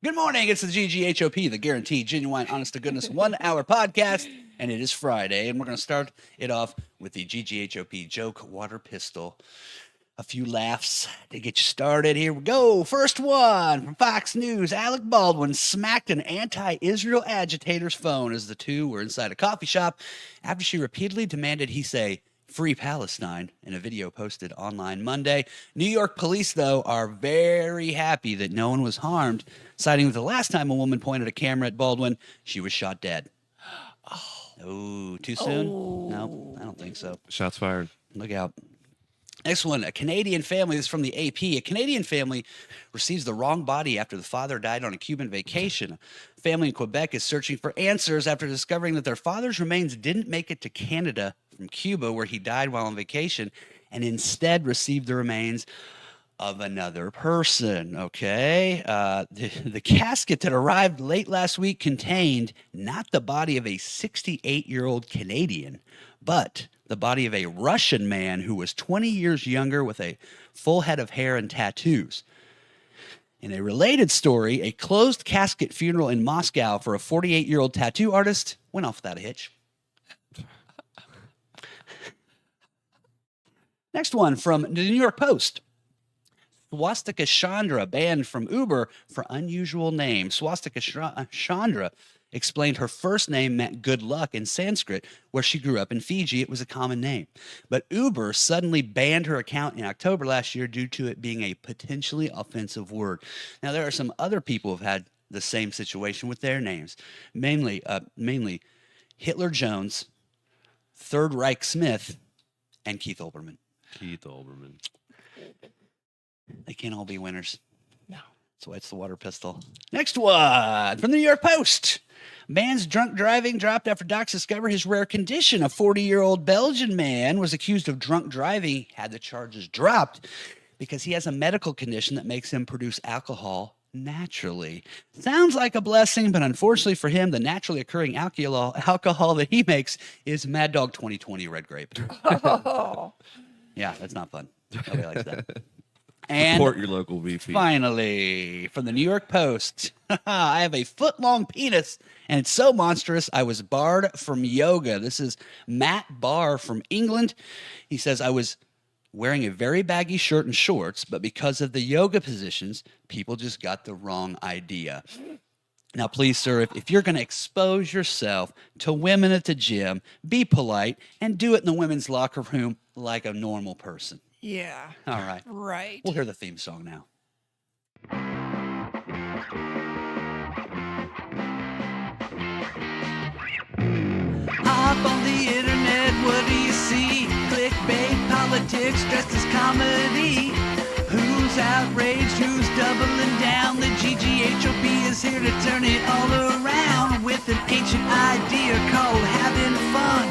Good morning. It's the GGHOP, the guaranteed genuine, honest to goodness 1 hour podcast. And it is Friday. And we're going to start it off with the GGHOP joke water pistol. A few laughs to get you started. Here we go. First one from Fox News. Alec Baldwin smacked an anti-Israel agitator's phone as the two were inside a coffee shop after she repeatedly demanded he say, "Free Palestine," in a video posted online Monday. New York police, though, are very happy that no one was harmed, citing that the last time a woman pointed a camera at Baldwin, she was shot dead. Oh, too soon? No, I don't think so. Shots fired. Look out. Next one, a Canadian family, this is from the AP. A Canadian family receives the wrong body after the father died on a Cuban vacation. A family in Quebec is searching for answers after discovering that their father's remains didn't make it to Canada from Cuba, where he died while on vacation, and instead received the remains of another person, okay? The casket that arrived late last week contained not the body of a 68-year-old Canadian, but the body of a Russian man who was 20 years younger with a full head of hair and tattoos. In a related story, a closed casket funeral in Moscow for a 48-year-old tattoo artist went off without a hitch. Next one from the New York Post. Swastika Chandra banned from Uber for unusual name. Swastika Chandra explained her first name meant good luck in Sanskrit, where she grew up in Fiji. It was a common name. But Uber suddenly banned her account in October last year due to it being a potentially offensive word. Now, there are some other people who've had the same situation with their names, mainly Hitler Jones, Third Reich Smith, and Keith Olbermann. Keith Olbermann. They can't all be winners. No. That's why it's the water pistol. Next one from the New York Post. Man's drunk driving dropped after docs discover his rare condition. A 40-year-old Belgian man was accused of drunk driving. He had the charges dropped because he has a medical condition that makes him produce alcohol naturally. Sounds like a blessing, but unfortunately for him, the naturally occurring alcohol that he makes is Mad Dog 2020 Red Grape. Oh. Yeah, that's not fun. Nobody likes that. And Support your local VP. finally, from the New York Post, I have a foot-long penis, and it's so monstrous I was barred from yoga. This is Matt Barr from England. He says, I was wearing a very baggy shirt and shorts, but because of the yoga positions, people just got the wrong idea. Now, please, sir, if you're going to expose yourself to women at the gym, be polite and do it in the women's locker room like a normal person. Yeah. All right. Right. We'll hear the theme song now. Up on the internet, what do you see? Clickbait, politics dressed as comedy. Who's outraged? Who's doubling down? The GGHOP is here to turn it all around with an ancient idea called having fun.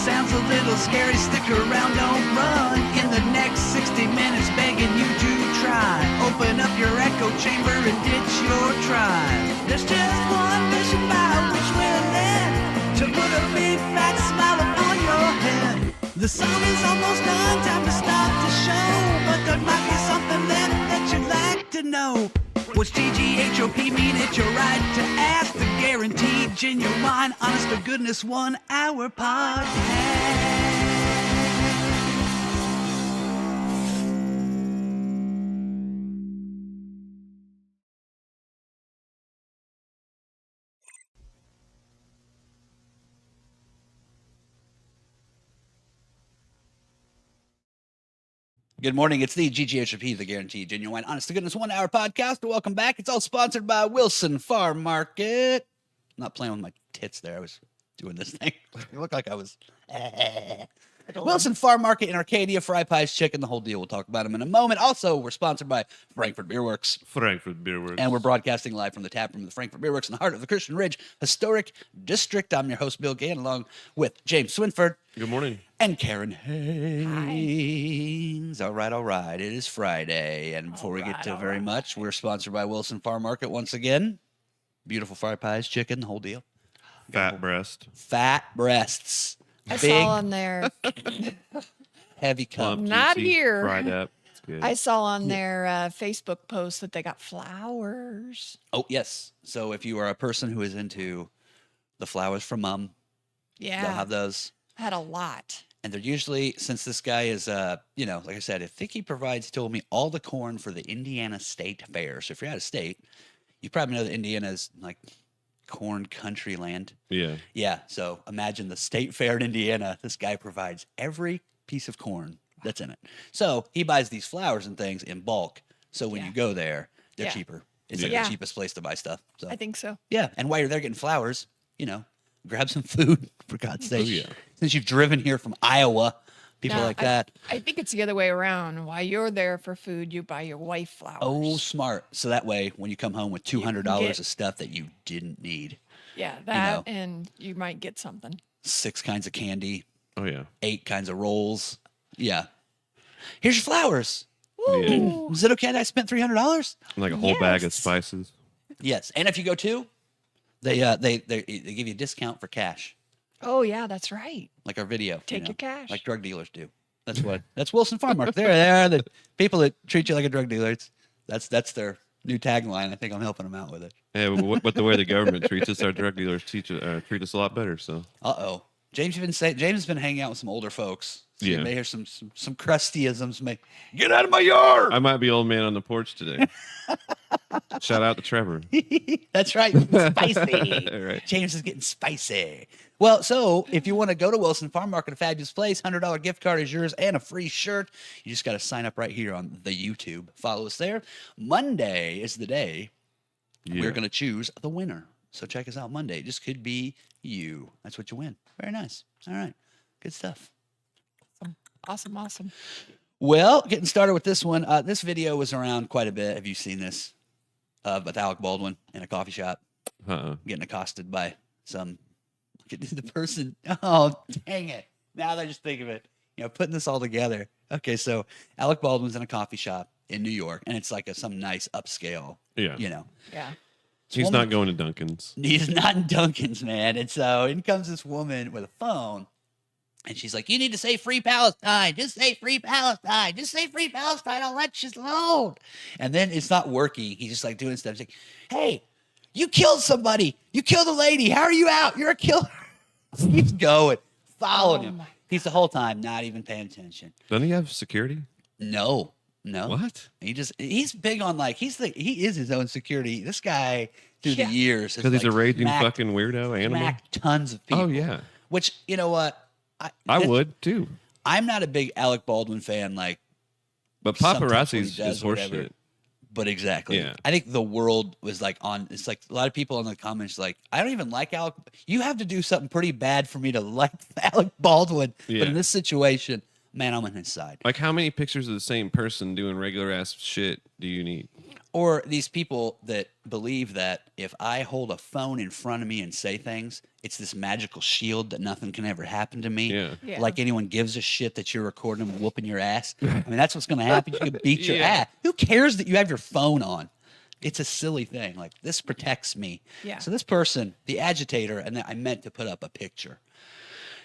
Sounds a little scary, stick around, don't run. In the next 60 minutes, begging you to try. Open up your echo chamber and ditch your tribe. There's just one mission by which we're led to put a big fat smile upon your head. The song is almost done, time to stop the show. But there might be something left that you'd like to know. What's GGHOP mean? It's your right to ask. The guaranteed, genuine, honest to goodness 1 hour podcast. Good morning. It's the GGHOP, the guaranteed, genuine, honest to goodness 1 hour podcast. Welcome back. It's all sponsored by Wilson Farm Market. I'm not playing with my tits there. I was doing this thing. It looked like I was. Wilson Farm Market in Arcadia, fry pies, chicken, the whole deal. We'll talk about them in a moment. Also, we're sponsored by Frankfurt Beer Works. Frankfurt Beer Works. And we're broadcasting live from the tap room of the Frankfurt Beer Works in the heart of the Christian Ridge Historic District. I'm your host, Bill Gann, along with James Swinford. Good morning. And Karen Haynes. All right. It is Friday. And before we get to very much, we're sponsored by Wilson Farm Market once again. Beautiful fry pies, chicken, the whole deal. Fat breast. Fat breasts. I Big, saw on their heavy cup. Plump, Not juicy, here. Fried up. It's good. I saw on their Facebook post that they got flowers. Oh, yes. So if you are a person who is into the flowers from Mom, they'll Yeah. have those. Had a lot. And they're usually, since this guy is, like I said, I think he told me all the corn for the Indiana State Fair. So if you're out of state, you probably know that Indiana is like corn country land. Yeah. Yeah. So imagine the state fair in Indiana. This guy provides every piece of corn that's in it. So he buys these flowers and things in bulk. So when Yeah. you go there, they're Yeah. cheaper. It's like Yeah. the cheapest place to buy stuff. So I think so. yeah. And while you're there getting flowers, grab some food for God's sake. Oh, yeah. Since you've driven here from Iowa, people No, like that. I think it's the other way around. While you're there for food, you buy your wife flowers. Oh, smart. So that way, when you come home with $200 get- of stuff that you didn't need, Yeah, that know. and you might get something. 6 kinds of candy, Oh, yeah. 8 kinds of rolls. Yeah. Here's your flowers. Ooh. Is it okay that I spent $300? Like a whole bag of Yes. spices. Yes. And if you go too, they give you a discount for cash, Oh, yeah, that's right. like our video. Take your cash. Like drug dealers do. That's Wilson Farm Market. They are the people that treat you like a drug dealer. That's their new tagline. I think I'm helping them out with it. Yeah, but the way the government treats us, our drug dealers treat us a lot better. So Uh-oh. James has been hanging out with some older folks. So you Yeah. may hear some crustyisms. May get out of my yard. I might be old man on the porch today. Shout out to Trevor. That's right. Spicy. Right. James is getting spicy. Well, so if you want to go to Wilson Farm Market, a fabulous place, $100 gift card is yours and a free shirt. You just got to sign up right here on the YouTube. Follow us there. Monday is the day we're going to choose the winner. So check us out Monday. It just could be you. That's what you win. Very nice. All right. Good stuff. Awesome. Well, getting started with this one. This video was around quite a bit. Have you seen this? With Alec Baldwin in a coffee shop getting accosted by the person. Oh, dang it. Now that I just think of it, putting this all together. Okay, so Alec Baldwin's in a coffee shop in New York, and it's like some nice upscale, Yeah. Yeah. He's not going to Dunkin's. He's not in Dunkin's, man. And so in comes this woman with a phone, and she's like, you need to say free Palestine. Just say free Palestine. Just say free Palestine. I'll let you alone. And then it's not working. He's just like doing stuff. He's like, hey, you killed somebody. You killed a lady. How are you out? You're a killer. He's going, following him. He's the whole time not even paying attention. Doesn't he have security? No. What? He's big on he is his own security. This guy through the years Because he's a raging fucking weirdo animal. smacked tons of people. Oh yeah. Which, you know what? I would too. I'm not a big Alec Baldwin fan, But sometimes when paparazzi he is does whatever. horseshit. But exactly. Yeah. I think the world was it's like a lot of people in the comments like, I don't even like Alec. You have to do something pretty bad for me to like Alec Baldwin. Yeah. But in this situation, man, I'm on his side. Like, how many pictures of the same person doing regular ass shit do you need? Or these people that believe that if I hold a phone in front of me and say things, it's this magical shield that nothing can ever happen to me. Yeah. Like anyone gives a shit that you're recording them whooping your ass. I mean, that's what's going to happen. You can beat your Yeah. ass. Who cares that you have your phone on? It's a silly thing. Like, this protects me. Yeah. So this person, the agitator, and I meant to put up a picture.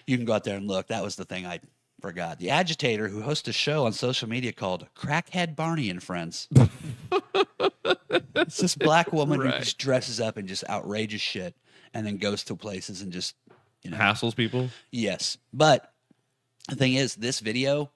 You can go out there and look. That was the thing I forgot. The agitator who hosts a show on social media called Crackhead Barney and Friends. It's this black woman who just dresses up and just outrageous shit and then goes to places and just, Hassles people. Yes. But the thing is, this video,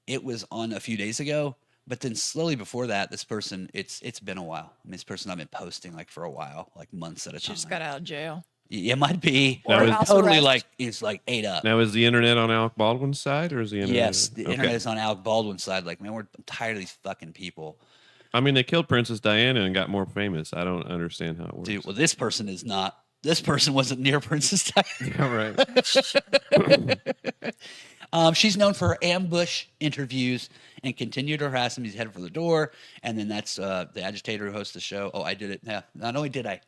it was on a few days ago, but then slowly before that, this person, it's been a while. I mean, this person I've been posting for a while, months at a She time. just got out of jail. It might be. Now, Or is- house totally arrest. it's ate up. Now, is the internet on Alec Baldwin's side, or is the internet? Yes, the Okay. internet is on Alec Baldwin's side. Like, man, I'm tired of these fucking people. I mean, they killed Princess Diana and got more famous. I don't understand how it works. Dude, well, this person is not. This person wasn't near Princess Diana. Yeah, right. She's known for her ambush interviews and continued to harass him. He's headed for the door, and then that's the agitator who hosts the show. Oh, I did it. Yeah. Not only did I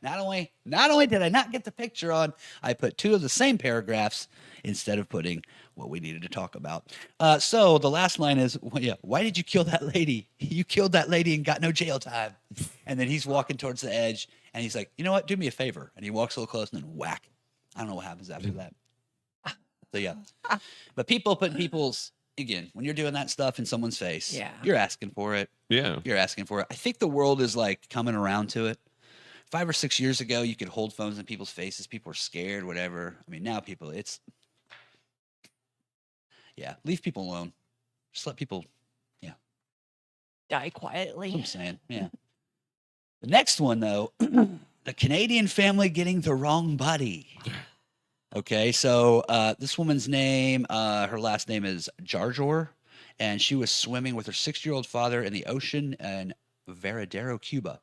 not get the picture on, I put two of the same paragraphs instead of putting what we needed to talk about. So the last line is, why did you kill that lady? You killed that lady and got no jail time. And then he's walking towards the edge, and he's like, you know what? Do me a favor. And he walks a little close, and then whack. I don't know what happens after that. So yeah, but again, when you're doing that stuff in someone's face, you're asking for it. Yeah. You're asking for it. I think the world is coming around to it. 5 or 6 years ago, you could hold phones in people's faces. People were scared, whatever. I mean, now leave people alone. Just let people, Die quietly. that's what I'm saying. Yeah. The next one, though, the Canadian family getting the wrong body. Okay, so this woman's name, her last name is Jarjor, and she was swimming with her 6-year-old father in the ocean in Varadero, Cuba,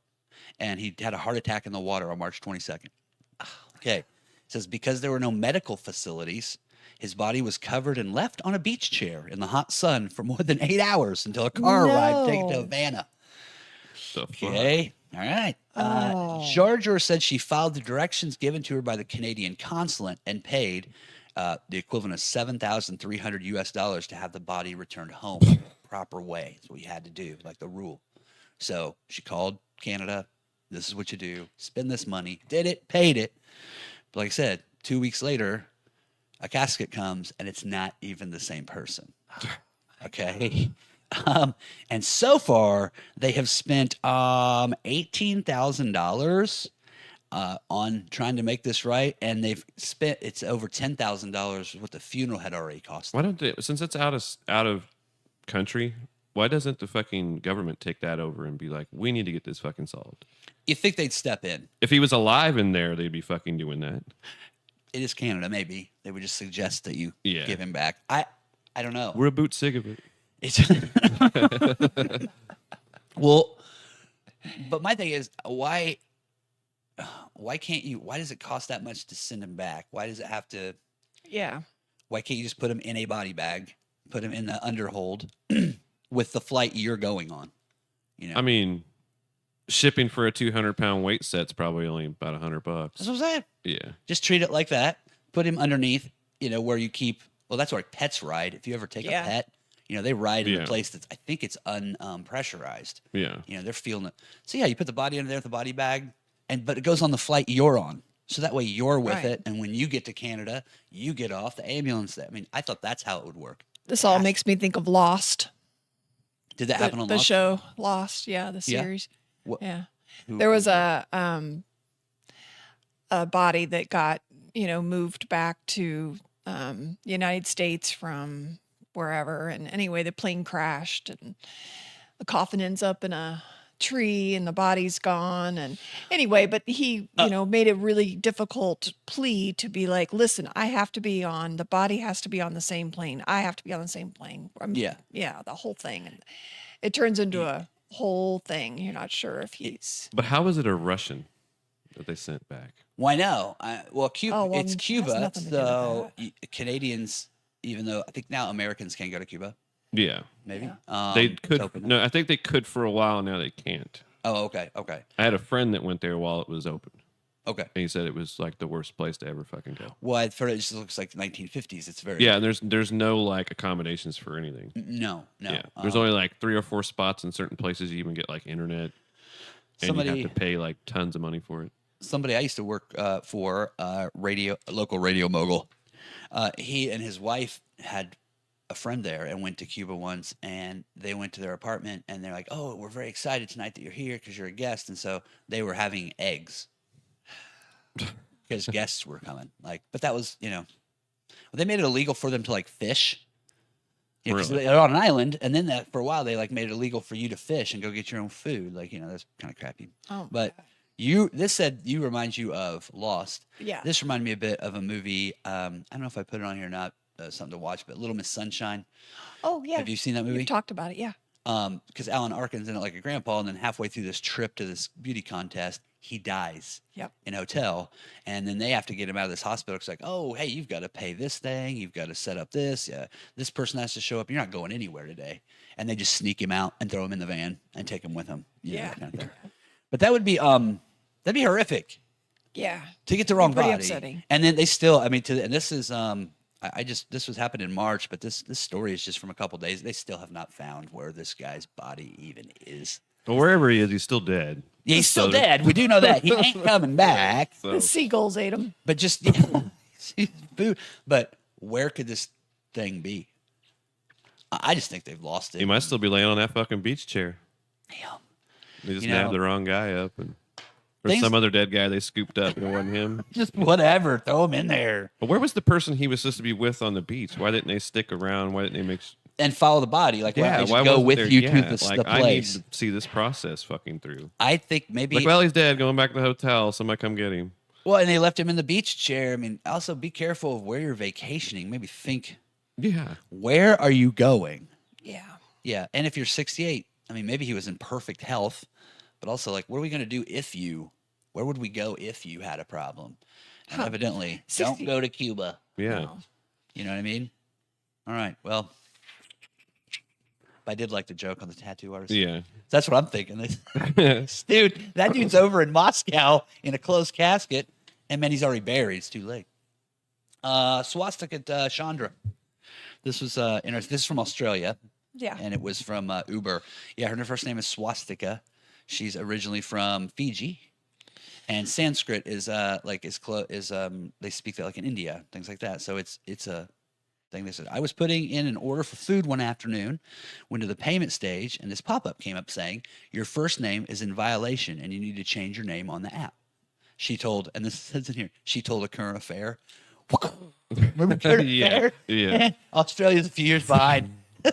and he had a heart attack in the water on March 22nd. Okay, it says because there were no medical facilities, his body was covered and left on a beach chair in the hot sun for more than 8 hours until a car arrived to take it to No. Havana. The fuck? Okay. All right. Jarjor said she followed the directions given to her by the Canadian consulate and paid the equivalent of $7,300 to have the body returned home the proper way. That's what you had to do, like the rule. So she called Canada. This is what you do. Spend this money. Did it. Paid it. But like I said, 2 weeks later, a casket comes and it's not even the same person. Okay. And so far they have spent $18,000 on trying to make this right, and they've spent it's over $10,000 what the funeral had already cost. Why don't they? Since it's out of country, why doesn't the fucking government take that over and be like, we need to get this fucking solved? You think they'd step in? If he was alive in there, they'd be fucking doing that. It is Canada. Maybe they would just suggest that you Yeah. give him back. I don't know. We're a boot sick of it. It's well, but my thing is why can't you? Why does it cost that much to send him back? Why does it have to? Yeah. Why can't you just put him in a body bag, put him in the underhold with the flight you're going on? You know, I mean, shipping for a 200-pound weight set's probably only about $100. that's what I'm saying. Yeah. Just treat it like that. Put him underneath, where you keep. Well, that's where pets ride. If you ever take a pet, they ride in a place that's I think it's pressurized. Yeah. They're feeling it. So yeah, you put the body under there with the body bag, but it goes on the flight you're on. So that way you're with Right. it, and when you get to Canada, you get off the ambulance. I mean, I thought that's how it would work. This all makes me think of Lost. Did that happen on The Lost? show Lost, the Yeah. series. What- Yeah. Who- There was a body that got, moved back to United States from wherever, and anyway, the plane crashed and the coffin ends up in a tree and the body's gone, and anyway, but he made a really difficult plea to be like, listen, the body has to be on the same plane, I have to be on the same plane. The whole thing, and it turns into a whole thing. You're not sure if he's But how is it a Russian that they sent back? Why no? Cuba. Oh, well, It's it has Cuba, nothing to do with so Canadians, even though I think now Americans can't go to Cuba, Yeah. maybe They it's could. open now. No, I think they could for a while. Now they can't. Oh, okay. I had a friend that went there while it was open. And he said it was like the worst place to ever fucking go. Well, I've heard it just looks like the 1950s. It's very Yeah, and there's no like accommodations for anything. no. Yeah, there's only like 3 or 4 spots in certain places you even get like internet, and you have to pay like tons of money for it. Somebody I used to work for, local radio mogul. He and his wife had a friend there and went to Cuba once, and they went to their apartment, and they're like, "Oh, we're very excited tonight that you're here because you're a guest," and so they were having eggs because guests were coming. But that was they made it illegal for them to fish. Because Really? they're on an island, and then for a while they made it illegal for you to fish and go get your own food. That's kind of crappy. Oh, But this reminds you of Lost. Yeah. This reminded me a bit of a movie. I don't know if I put it on here or not. Something to watch, but Little Miss Sunshine. Oh yeah. Have you seen that movie? You've talked about it, yeah. Because Alan Arkin's in it like a grandpa, and then halfway through this trip to this beauty contest, he dies. Yep. In a hotel, and then they have to get him out of this hospital. It's like, oh, hey, you've got to pay this thing, you've got to set up this. Yeah, this person has to show up. You're not going anywhere today, and they just sneak him out and throw him in the van and take him with them. That kind of thing. But that would be that'd be horrific Yeah. to get the wrong Pretty body. upsetting. And then they still, and this is this was happened in March, but this story is just from a couple days. They still have not found where this guy's body even is. But wherever he is, he's still dead. Yeah, he's still dead. We do know that. He ain't coming back. So The seagulls ate him. But just food. But where could this thing be? I just think they've lost it. he might still be laying on that fucking beach chair. Damn. They just You know, nabbed the wrong guy up, and or things- some other dead guy they scooped up, and it wasn't him. Just whatever. Throw him in there But where was the person he was supposed to be with on the beach? Why didn't they stick around? Why didn't they make? and follow the body. Why don't they just go wasn't with there- you yeah, to the I need place? to see this process fucking through. I think maybe. Like, well, he's dead. Going back to the hotel. Somebody come get him. Well, and they left him in the beach chair. I mean, also be careful of where you're vacationing. Maybe think, Yeah. where are you going? Yeah. Yeah. And if you're 68, I mean, maybe he was in perfect health, but also what are we going to do where would we go if you had a problem? And evidently, 60 don't go to Cuba. Yeah. No. You know what I mean? All right. Well, I did like the joke on the tattoo artist. Yeah. That's what I'm thinking. Dude, that dude's over in Moscow in a closed casket, and man, he's already buried. It's too late. Swastika Chandra. This was this is from Australia, Yeah. and it was from Uber. Yeah, her first name is Swastika. She's originally from Fiji, and Sanskrit is they speak that in India, things like that. So it's a thing. They said I was putting in an order for food one afternoon, went to the payment stage, and this pop-up came up saying your first name is in violation, and you need to change your name on the app. She told, and this says in here, she told a current affair. Remember current Yeah, affair? yeah. Australia's a few years behind. A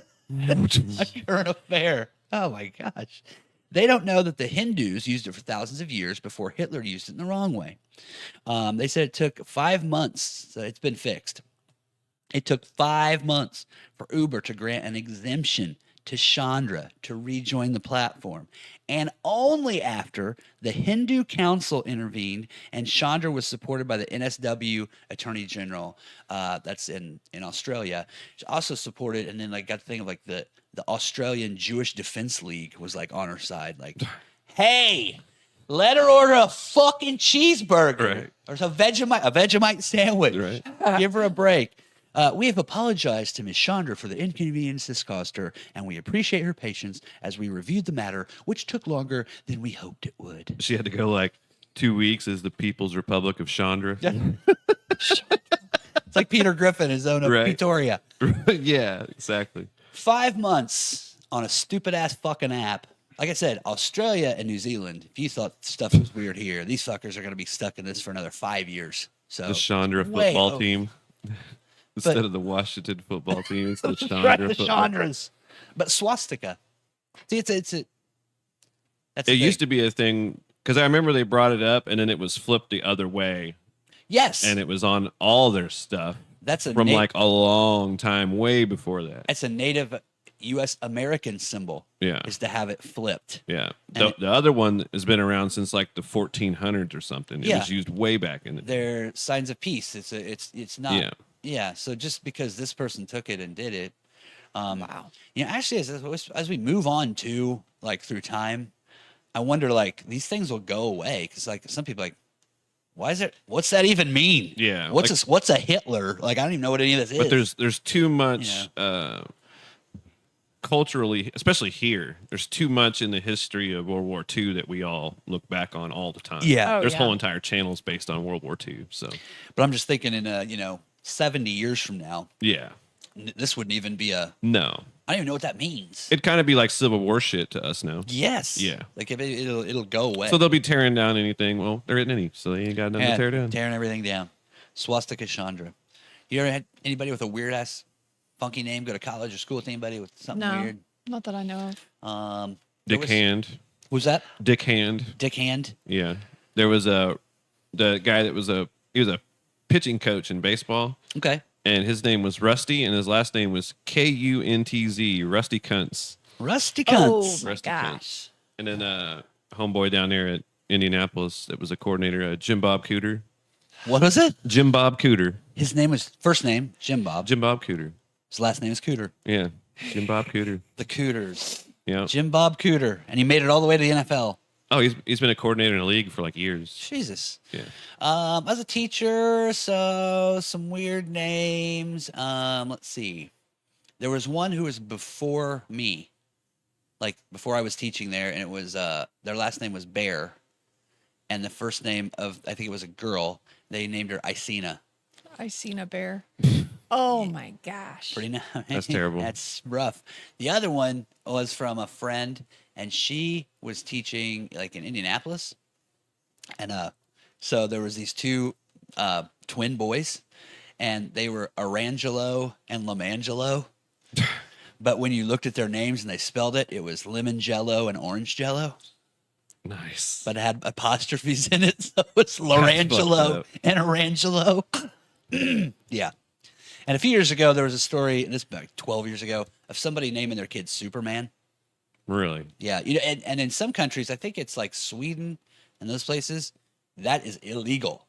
current affair. Oh my gosh. They don't know that the Hindus used it for thousands of years before Hitler used it in the wrong way. They said it took 5 months, so it's been fixed. It took 5 months for Uber to grant an exemption to Chandra to rejoin the platform. And only after the Hindu Council intervened and Chandra was supported by the NSW Attorney General, that's in Australia. She also supported, and then like got to think of like the Australian Jewish Defense League was like on her side, like, hey, let her order a fucking cheeseburger Right. or a Vegemite sandwich. Right. Give her a break. We have apologized to Ms. Chandra for the inconvenience this caused her, and we appreciate her patience as we reviewed the matter, which took longer than we hoped it would. She had to go like 2 weeks as the People's Republic of Chandra. It's like Peter Griffin, his own of Right. Pretoria. Yeah, exactly. 5 months on a stupid ass fucking app. Like I said, Australia and New Zealand, if you thought stuff was weird here, these fuckers are going to be stuck in this for another 5 years. So The Chandra way football over. team. Instead of the Washington football team, it's the Chandra Right, the football. Chandras. But swastika. See, it's a that's It used to be a thing because I remember they brought it up and then it was flipped the other way yes, and it was on all their stuff that's a from like a long time way before that. it's a native U.S. American symbol. Yeah. Is to have it flipped. Yeah. And The other one has been around since like the 1400s or something. It Yeah. was used way back in the day. They're signs of peace. It's not. Yeah. Yeah. So just because this person took it and did it, Wow. you know, actually, as we move on to like through time, I wonder like these things will go away because like some people like, what's that even mean? Yeah, What's a Hitler? Like I don't even know what any of this But is. there's too much culturally, especially here, there's too much in the history of World War II that we all look back on all the time. Yeah. Oh, There's yeah. whole entire channels based on World War II. So But I'm just thinking in 70 years from now, yeah. this wouldn't even be a. No. I don't even know what that means. It'd kind of be like Civil War shit to us now. Yes. Yeah. Like if it'll go away. So they'll be tearing down anything. Well, there isn't any, so they ain't got nothing to tear down. Tearing everything down. Swastika Chandra. You ever had anybody with a weird ass funky name go to college or school with anybody with something No, weird? not that I know of. There Dick was- Hand. Was that Dick Hand. Dick Hand? Yeah. There was the guy that was he was a pitching coach in baseball. Okay. And his name was Rusty, and his last name was Kuntz, Rusty Kuntz. Rusty Oh Cunts. my Rusty gosh. Kuntz. And then homeboy down there at Indianapolis that was a coordinator, Jim Bob Cooter. What was it? Jim Bob Cooter. His name was first name Jim Bob. Jim Bob Cooter. His last name is Cooter. Yeah. Jim Bob Cooter. The Cooters. Yeah. Jim Bob Cooter, and he made it all the way to the NFL. Oh, he's been a coordinator in the league for like years. Jesus. Yeah. As a teacher, so some weird names. Let's see. There was one who was before me, like before I was teaching there, and it was their last name was Bear, and the first name of I think it was a girl. They named her Isena. I seen a bear. Oh my gosh. Pretty nice. That's terrible. That's rough. The other one was from a friend, and she was teaching like in Indianapolis, and so there was these two twin boys, and they were Arangelo and Lamangelo. But when you looked at their names and they spelled it, it was lemon jello and orange jello. Nice. But it had apostrophes in it, so it's fucked Lorangelo up. and Arangelo. Yeah. And a few years ago, there was a story, and this was like 12 years ago, of somebody naming their kid Superman. Really? Yeah, and in some countries, I think it's like Sweden and those places, that is illegal.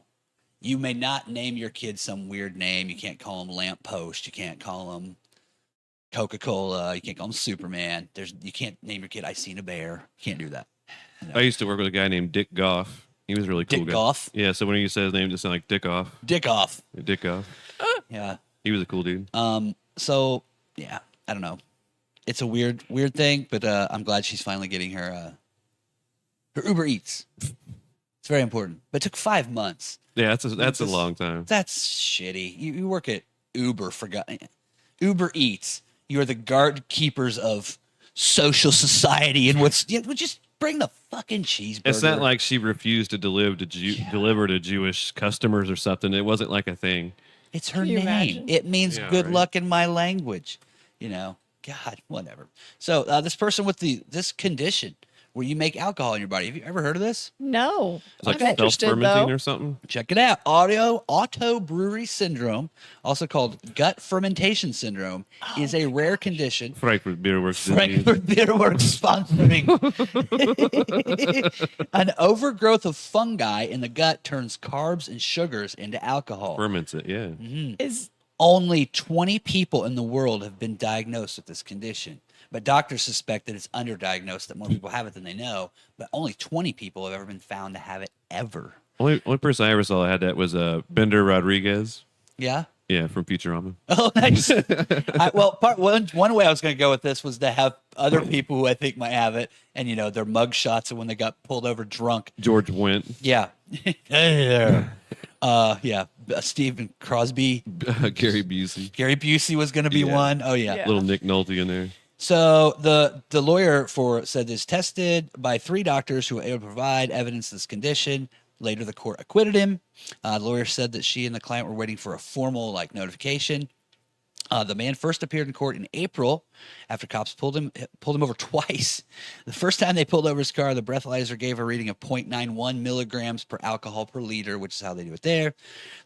You may not name your kid some weird name. You can't call them Lamppost. You can't call them Coca-Cola. You can't call them Superman. You can't name your kid I Seen a Bear. You can't do that. I used to work with a guy named Dick Goff. He was a really cool Dick guy. Goff? Yeah, so when you said his name, it just sounded like Dick Off. Dick off. Dick Goff. Yeah. He was a cool dude. So yeah, I don't know. It's a weird thing, but I'm glad she's finally getting her Uber Eats. It's very important. But it took 5 months. Yeah, that's a long time. That's shitty. You work at Uber Uber Eats. You are the guard keepers of social society and what's just bring the fucking cheeseburger. It's not like she refused to deliver to Jewish customers or something. It wasn't like a thing. it's her Can you name. imagine? It means Yeah, good right. luck in my language. You know, God, whatever. So this person with this condition where you make alcohol in your body. Have you ever heard of this? No. It's like I'm interested, self-fermenting though. or something. Check it out. Auto brewery syndrome, also called gut fermentation syndrome, is a rare condition. Frankfurt Beer Works. disease. Frankfurt Beer Works sponsoring. An overgrowth of fungi in the gut turns carbs and sugars into alcohol. Ferments it, yeah. Is Only 20 people in the world have been diagnosed with this condition. But doctors suspect that it's underdiagnosed, that more people have it than they know. But only 20 people have ever been found to have it ever. Only person I ever saw that had that was Bender Rodriguez. Yeah? Yeah, from Futurama. Oh, nice. One way I was going to go with this was to have other people who I think might have it, and you know their mug shots of when they got pulled over drunk. George Wendt. Yeah, hey there. Yeah, Stephen Crosby, Gary Busey. Gary Busey was going to be Yeah. one. Oh yeah. Yeah. Little Nick Nolte in there. So the lawyer said this tested by 3 doctors who were able to provide evidence of this condition. Later, the court acquitted him. The lawyer said that she and the client were waiting for a formal notification. The man first appeared in court in April after cops pulled him over twice. The first time they pulled over his car, the breathalyzer gave a reading of 0.91 milligrams per alcohol per liter, which is how they do it there.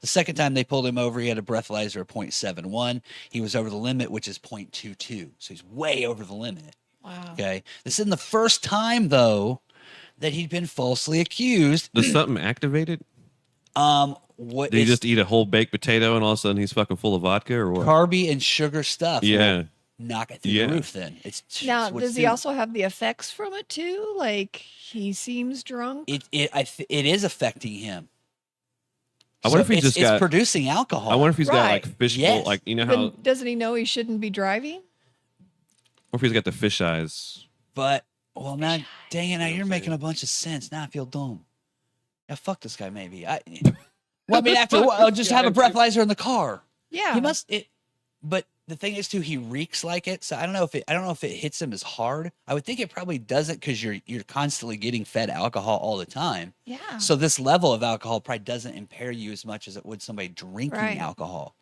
The second time they pulled him over, he had a breathalyzer of 0.71. He was over the limit, which is 0.22. So he's way over the limit. wow. Okay. This isn't the first time, though, that he'd been falsely accused. Does something activate it? What Did he is just eat a whole baked potato and all of a sudden he's fucking full of vodka or what? carby and sugar stuff? Yeah. will knock it through Yeah. the roof. Then it's Now, it's what's does he doing- also have the effects from it too? Like he seems drunk. It is affecting him. I wonder if he it's, just it's got. producing alcohol. I wonder if he's got Right. like fishbowl, Yes. like you know how, Then doesn't he know he shouldn't be driving? or if he's got the fish eyes. But well, now dang it, now you're making a bunch of sense. Now I feel dumb. Yeah, fuck this guy. Maybe well, I mean, after a while, just have a breathalyzer in the car. Yeah. He must. But the thing is, too, he reeks like it. So I don't know if it hits him as hard. I would think it probably doesn't because you're constantly getting fed alcohol all the time. Yeah. So this level of alcohol probably doesn't impair you as much as it would somebody drinking Right. alcohol.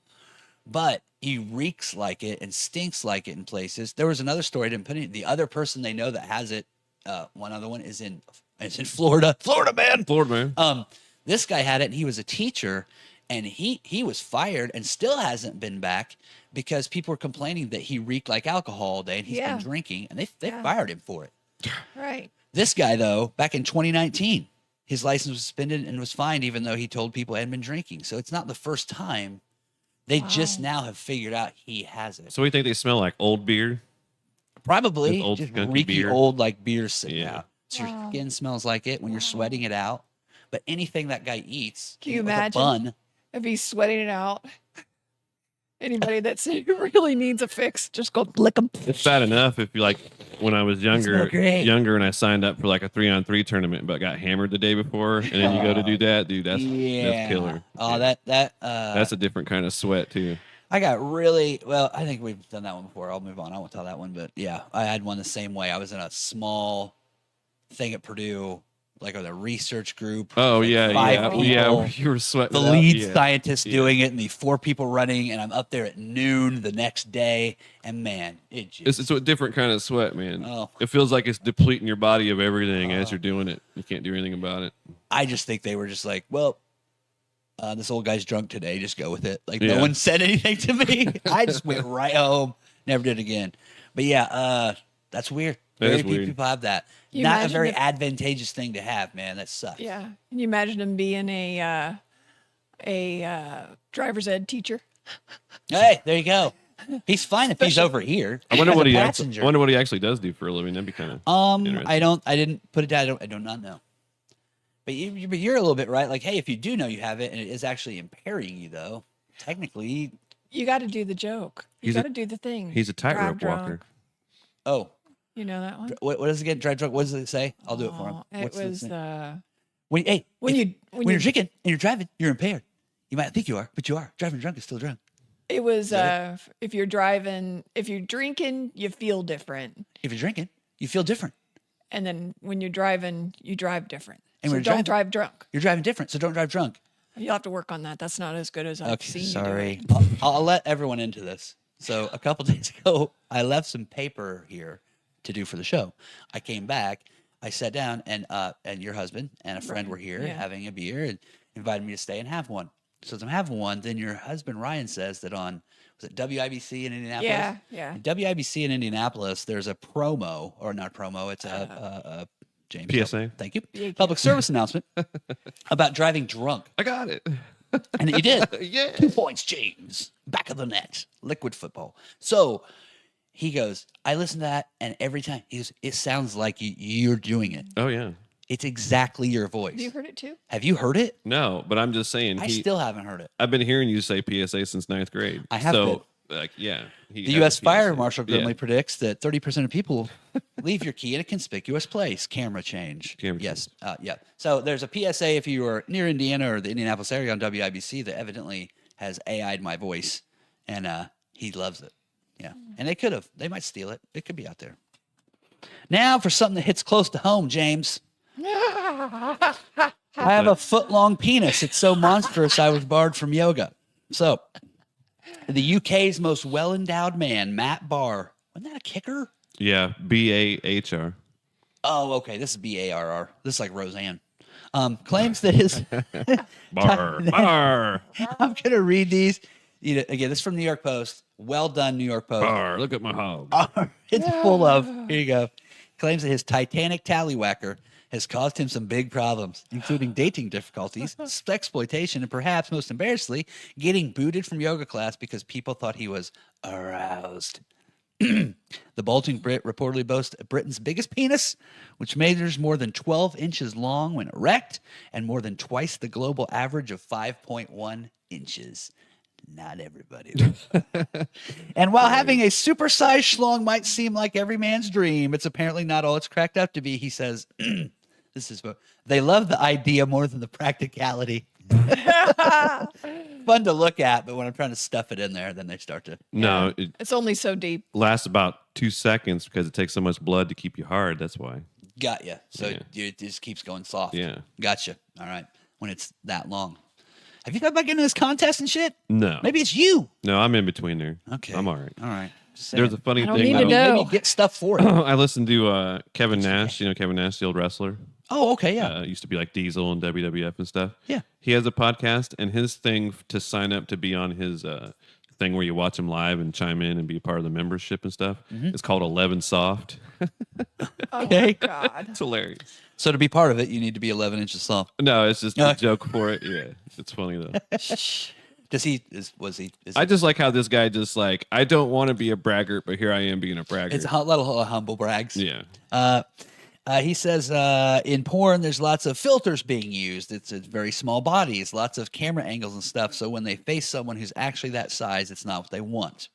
But he reeks like it and stinks like it in places. There was another story I didn't put in. The other person they know that has it, one other one is in Florida. Florida, man. Florida man. This guy had it, and he was a teacher, and he was fired and still hasn't been back because people were complaining that he reeked like alcohol all day and he's Yeah. been drinking, and they Yeah. fired him for it. Right. This guy, though, back in 2019, his license was suspended and was fined even though he told people he hadn't been drinking. So it's not the first time. They just Wow. now have figured out he has it. So we think they smell like old beer. Probably Just old just skunky reeky beer. old like beer sitting Yeah. out. So your Wow. skin smells like it when you're Wow. sweating it out. But anything that guy eats, Can you with a imagine? bun, If he's sweating it out. Anybody that really needs a fix, just go lick them. It's bad enough if you like when I was smell younger, great. and I signed up for like a 3-on-3 tournament, but got hammered the day before, and then you go to do that, dude. That's killer. Oh, Yeah. that's a different kind of sweat too. I got really well. I think we've done that one before. I'll move on. I won't tell that one, but yeah, I had one the same way. I was in a small thing at Purdue, like with a research group. Oh like yeah, 5 yeah, people, yeah. You were sweating. The it out. lead Yeah. scientist Yeah. doing it, and the 4 people running, and I'm up there at noon the next day, and man, it just It's a different kind of sweat, man. Oh. It feels like it's depleting your body of everything as you're doing it. You can't do anything about it. I just think they were just like, well, this old guy's drunk today. Just go with it. Like Yeah. no one said anything to me. I just went right home. Never did it again. But yeah, that's weird. That Very is few weird. people have that. You Not a imagine very if- advantageous thing to have, man. That sucks. Yeah. Can you imagine him being a driver's ed teacher? Hey, there you go. He's fine if he's over here. I wonder As what a he passenger. I wonder what he actually does do for a living. That'd be kind of I didn't put it down. I do not know. But you're a little bit right. Like, hey, if you do know you have it and it is actually impairing you, though, technically, You got to do the joke. You He's a- got to do the thing. he's a Drive tightrope drunk. walker. oh, You know that one? what is it again? Drive drunk. What does it say? I'll do it for him. Oh, It What's the was thing? When when you're you drinking and you're driving, you're impaired. You might think you are, but you are. Driving drunk is still drunk. it was that if you're driving, if you're drinking, you feel different. If you're drinking, you feel different. And then when you're driving, you drive different. And So we're don't driving- drive drunk. You're driving different, so don't drive drunk. You'll have to work on that. That's not as good as I've Okay, seen sorry. you do it. I'll let everyone into this. So a couple days ago, I left some paper here to do for the show. I came back, I sat down, and your husband and a friend were here Yeah. having a beer and invited me to stay and have one. So as I'm having one, then your husband Ryan says that on was it WIBC in Indianapolis? Yeah, yeah. WIBC in Indianapolis, there's a promo, or not promo, it's a James. PSA? Thank you. Yeah. Public service announcement about driving drunk. I got it. And you did. Yeah. 2 points, James. Back of the net. Liquid football. So he goes, I listen to that, and every time he goes, it sounds like you're doing it. Oh yeah. It's exactly your voice. Have you heard it too? Have you heard it? No, but I'm just saying. I still haven't heard it. I've been hearing you say PSA since 9th grade. I have So, like, yeah. he The has U.S. a Fire PSA. Marshal Yeah. grimly predicts that 30% of people leave your key in a conspicuous place. Camera change. Camera yes. Yeah. So there's a PSA if you are near Indiana or the Indianapolis area on WIBC that evidently has AI'd my voice, and he loves it. Yeah. And they could have. They might steal it. It could be out there. Now for something that hits close to home, James. I have a foot-long penis. It's so monstrous I was barred from yoga. So, the UK's most well-endowed man, Matt Barr. Wasn't that a kicker? Yeah. BAHR. Oh, okay. This is BARR. This is like Roseanne. Claims that his... Bar. Bar. I'm going to read these. You know, again, this is from New York Post. Well done, New York Post. Bar. Look at my hog. It's full of... Here you go. Claims that his Titanic tallywhacker has caused him some big problems, including dating difficulties, exploitation, and perhaps most embarrassingly, getting booted from yoga class because people thought he was aroused. The bulging Brit reportedly boasts Britain's biggest penis, which measures more than 12 inches long when erect and more than twice the global average of 5.1 inches. Not everybody. And while having a supersized schlong might seem like every man's dream, it's apparently not all it's cracked up to be. He says, this is what they love the idea more than the practicality. Fun to look at, but when I'm trying to stuff it in there, then they start to. No, it It's only so deep. lasts about 2 seconds because it takes so much blood to keep you hard. That's why. Got you. So Yeah. it just keeps going soft. Yeah. Gotcha. All right. When it's that long. Have you thought about getting this contest and shit? No. Maybe it's you. No, I'm in between there. Okay. I'm all right. All right. There's a funny I don't thing. need to though. know. Maybe get stuff for it. I listened to Kevin Nash. You know Kevin Nash, the old wrestler. Oh, okay. Yeah. Used to be like Diesel and WWF and stuff. Yeah. He has a podcast, and his thing to sign up to be on his thing where you watch him live and chime in and be a part of the membership and stuff. It's called 11 Soft. Okay. Oh, God. It's hilarious. So to be part of it, you need to be 11 inches soft. No, it's just No. a joke for it. Yeah, it's funny though. Does he? Was he? Is I just like how this guy just like, I don't want to be a braggart, but here I am being a braggart. It's a little humble brags. Yeah. He says in porn, there's lots of filters being used. It's very small bodies, lots of camera angles and stuff. So when they face someone who's actually that size, it's not what they want.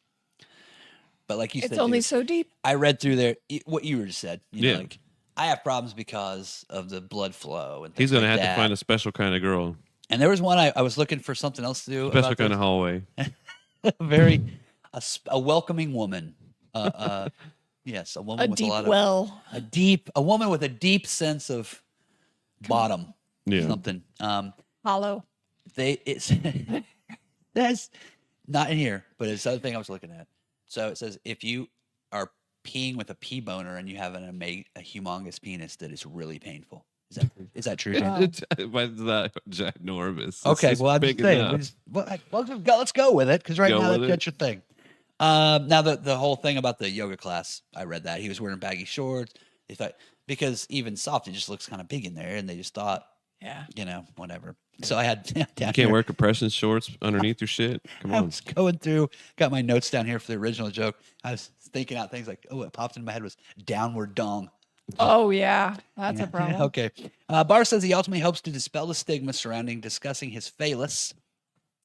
But like you It's said, only dude, so deep. I read through there what you just said. You know, Yeah. like I have problems because of the blood flow and He's things going to like have that. to find a special kind of girl, And there was one I was looking for something else to do. special about kind this. of hallway. Very a welcoming woman. Yes, a woman A with deep a lot well. of a woman with a deep sense of bottom. Yeah. Something. Hollow. It's that's not in here, but it's the other thing I was looking at. So it says if you are peeing with a pee boner and you have a humongous penis, that is really painful. Is that true? James? Why is that ginormous? Okay, It's well, I'm big just saying. enough. Let's go with it because right Go now with it. that's your thing. Now the whole thing about the yoga class, I read that he was wearing baggy shorts. They thought because even soft, it just looks kind of big in there, and they just thought, Yeah. whatever. So I had down You can't here, wear compression shorts underneath your shit. Come I on. was going through, got my notes down here for the original joke. I was thinking out things like, what popped into my head was downward dong. Oh, yeah. That's a problem. Okay. Barr says he ultimately hopes to dispel the stigma surrounding discussing his phallus.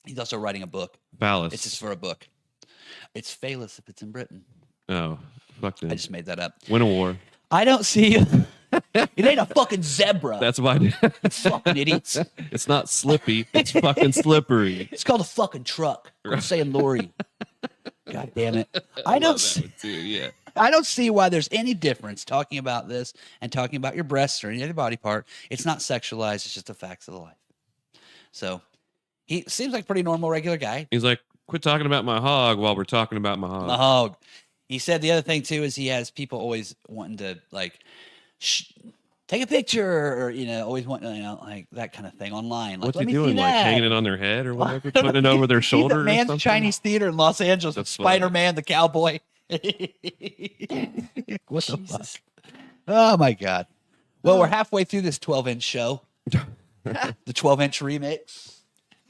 He's also writing a book. Phallus. It's just for a book. It's phallus if it's in Britain. Oh, fuck I that. just made that up. Win a war. I don't see it ain't a fucking zebra. That's why fucking idiots. it's not slippy. It's fucking slippery. It's called a fucking truck. I'm saying lorry. God damn it. I don't Love that see, one too, yeah. I don't see why there's any difference talking about this and talking about your breasts or any other body part. It's not sexualized. It's just the facts of the life. So he seems like a pretty normal, regular guy. He's like, quit talking about my hog while we're talking about my hog. Mahog. He said the other thing too is he has people always wanting to like take a picture or always wanting like that kind of thing online. Like, What's let he me see doing? Like that. hanging it on their head or whatever, putting it over their shoulder. He's or at Man's something? Chinese Theater in Los Angeles with That's funny. Spider-Man the cowboy. What the fuck? Jesus. Oh my God. Well, we're halfway through this 12-inch show. The 12-inch remix.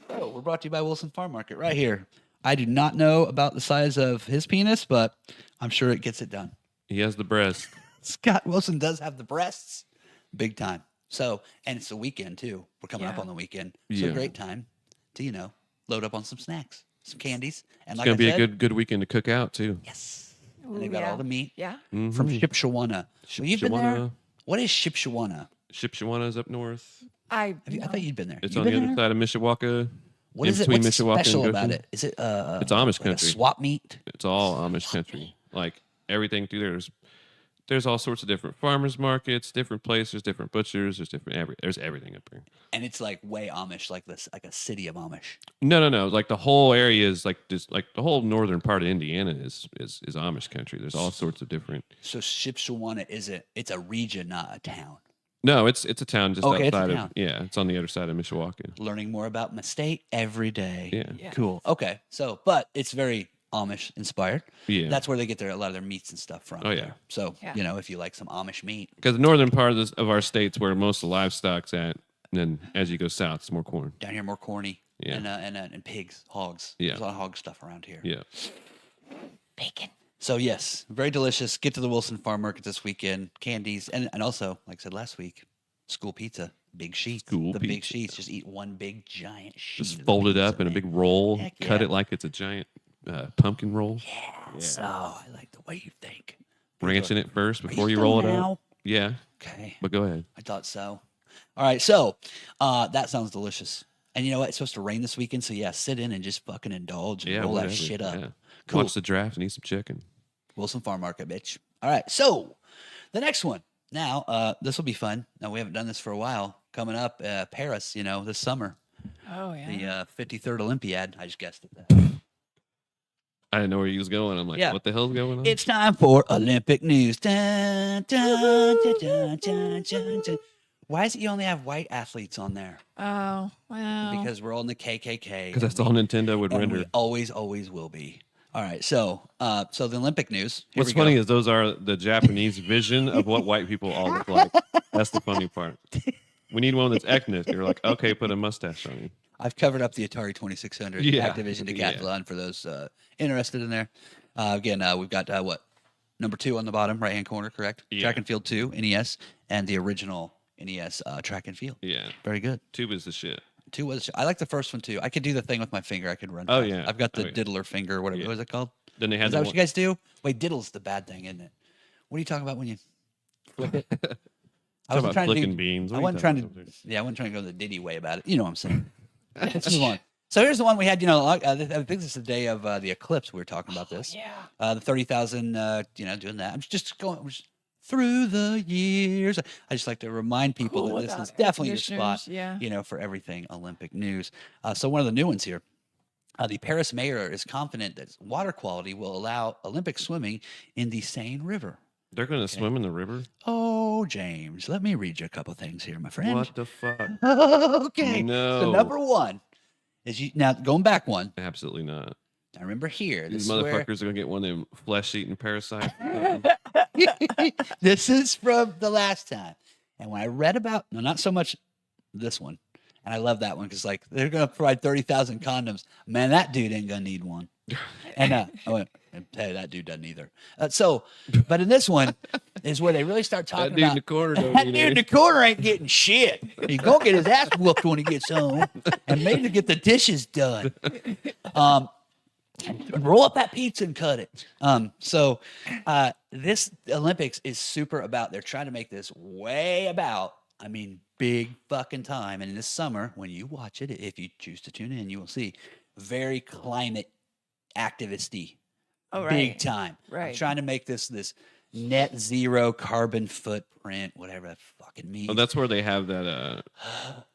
Oh, we're brought to you by Wilson Farm Market right here. I do not know about the size of his penis, but I'm sure it gets it done. He has the breast. Scott Wilson does have the breasts big time. So, and it's the weekend too. We're coming up Yeah. on the weekend. So Yeah. a great time to, load up on some snacks, some candies. And It's like gonna I be said, a good weekend to cook out too. yes. Ooh, And they've got all the meat Yeah. from Mhm. Shipshawana. Well, you've been there? Shipshawana. What is Shipshawana? Shipshawana's up north. I I thought you'd been there. It's You on the been other there? side of Mishawaka. What in is it? between What's Mishawaka and special about Goshen. it? Is it It's Amish like a country. swap meet? It's all Amish country. Like everything through there's all sorts of different farmers markets, different places, different butchers. There's everything up here. And it's like way Amish, like this, like a city of Amish. No. Like the whole area is like this. Like the whole northern part of Indiana is Amish country. There's all sorts of different. So Shipshawana it's a region, not a town. No, it's a town just Okay, it's a outside town. of it's on the other side of Mishawaka. Learning more about my state every day. Yeah. Yeah. Cool. Okay. So, but it's very Amish inspired. Yeah. That's where they get a lot of their meats and stuff from. Oh, yeah. there. So, Yeah. if you like some Amish meat, Because the northern part of our state's where most of the livestock's at, and then as you go south, it's more corn. down here more corny. Yeah. And pigs, hogs. Yeah. There's a lot of hog stuff around here. Yeah. bacon. So yes, very delicious. Get to the Wilson Farm Market this weekend. Candies and also, like I said last week, school pizza, big sheets. School the big pizza. sheets. Just eat one big giant sheet. Just of the fold it pizza, up in a man. big roll, Heck cut yeah. it like it's a giant pumpkin roll, So I like the way you think. ranching it first Are before you still roll it now? up. Yeah, Okay. but go ahead. I thought so. All right, so that sounds delicious. And you know what? It's supposed to rain this weekend, so yeah, sit in and just fucking indulge and Yeah, roll whatever. that shit up. Yeah. Cool. Watch the draft and eat some chicken. Wilson Farm Market, bitch. All right, so the next one. Now, this will be fun. Now we haven't done this for a while. Coming up, Paris. This summer, Oh yeah. the 53rd Olympiad. I just guessed it. I didn't know where he was going. I'm like, Yeah. what the hell's going on? It's time for Olympic news. Dun, dun, dun, dun, dun, dun, dun. Why is it you only have white athletes on there? Oh well. Because we're all in the KKK. Because that's all Nintendo would and render. we always will be. All right, so the Olympic news. Here What's we go. funny is those are the Japanese vision of what white people all look like. That's the funny part. We need one that's ethnic. You're like, okay, put a mustache on you. I've covered up the Atari 2600 Yeah, Activision yeah. Decathlon for those interested in there. Again, we've got number 2 on the bottom right hand corner, correct? Yeah. Track and Field 2 NES and the original NES Track and Field. Yeah. Very good. Tube is the shit. 2 was. I like the first one too. I could do the thing with my finger. I could run. Oh, fast. yeah. I've got the Oh, yeah. diddler finger. Whatever. Yeah. What is it called? Then they had Is the that what one, you guys do? Wait, diddle's the bad thing, isn't it? What are you talking about when you flip it? I talk wasn't about trying to flicking do, beans. I What are you wasn't trying talking to. about? Yeah, I wasn't trying to go the Diddy way about it. You know what I'm saying? Let's move on. So here's the one we had. I think this is the day of the eclipse. We were talking about this. Yeah. The 30,000. Doing that. I'm just going through the years. I just like to remind people Cool that this without is definitely air the spot. conditioners, yeah. For everything Olympic news. So one of the new ones here. The Paris mayor is confident that water quality will allow Olympic swimming in the Seine River. They're going to swim in the river? Oh, James, let me read you a couple things here, my friend. What the fuck? Okay. So No. number one is now going back one. Absolutely not. I remember here. These This is where motherfuckers are going to get one of them flesh-eating parasites. this is from the last time. And when I read about, no, not so much this one. And I love that one because they're going to provide 30,000 condoms. Man, that dude ain't going to need one. And I went, hey, that dude doesn't either. But in this one is where they really start That talking dude in about the corner don't that need dude in any. the corner ain't getting shit. He's going to get his ass whooped when he gets home and maybe get the dishes done. And roll up that pizza and cut it. This Olympics is super about, they're trying to make this way about, big fucking time. And in this summer, when you watch it, if you choose to tune in, you will see very climate activisty. Oh, big right. time. I'm Right. trying to make this net zero carbon footprint, whatever that fucking means. Oh, that's where they have that.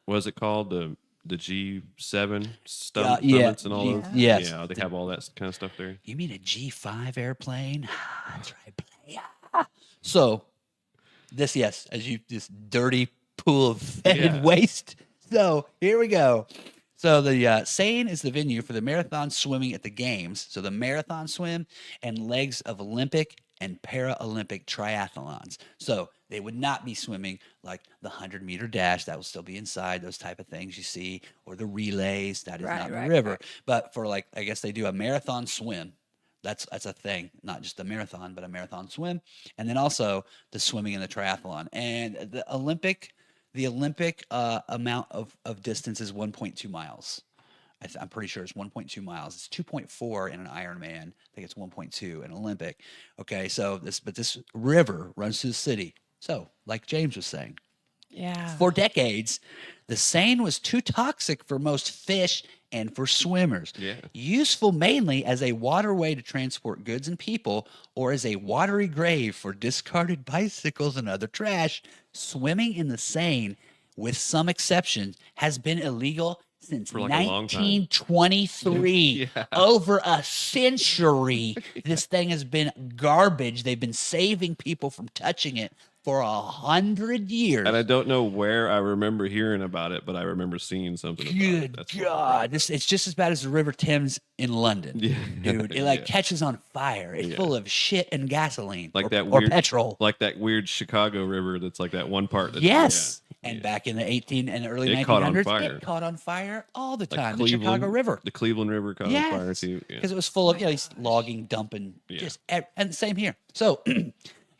What is it called? The G7 yeah, summits and all those. yes. Yeah, they have all that kind of stuff there. You mean a G5 airplane? That's right. Yeah. So this dirty pool of fetid waste. So here we go. So the Seine is the venue for the marathon swimming at the games. So the marathon swim and legs of Olympic and Paralympic triathlons. So they would not be swimming like the 100-meter dash. That will still be inside, those type of things you see, or the relays. That is not in the river. Right. But for like, I guess they do a marathon swim. That's a thing, not just a marathon, but a marathon swim. And then also the swimming and the triathlon. And the Olympic amount of distance is 1.2 miles. I'm pretty sure it's 1.2 miles. It's 2.4 in an Ironman. I think it's 1.2 in Olympic. Okay, so this river runs through the city. So, like James was saying, Yeah. for decades, the Seine was too toxic for most fish and for swimmers. Yeah. Useful mainly as a waterway to transport goods and people or as a watery grave for discarded bicycles and other trash, swimming in the Seine, with some exceptions, has been illegal since For like a long time. 1923. Yeah. Over a century, this thing has been garbage. They've been saving people from touching it for 100 years. And I don't know where I remember hearing about it, but I remember seeing something about it. Good That's God, it's just as bad as the River Thames in London, Yeah. dude. It Yeah. catches on fire. It's Yeah. full of shit and gasoline, Like or, that or weird petrol. Like that weird Chicago River that's like that one part that's Yes, yeah. and Yeah. back in the early It 1900s, caught on fire. it caught on fire all the Like time. The Chicago River. The Cleveland River caught on fire too. Yeah. Because it was full of these logging, dumping, Yeah. and the same here. So,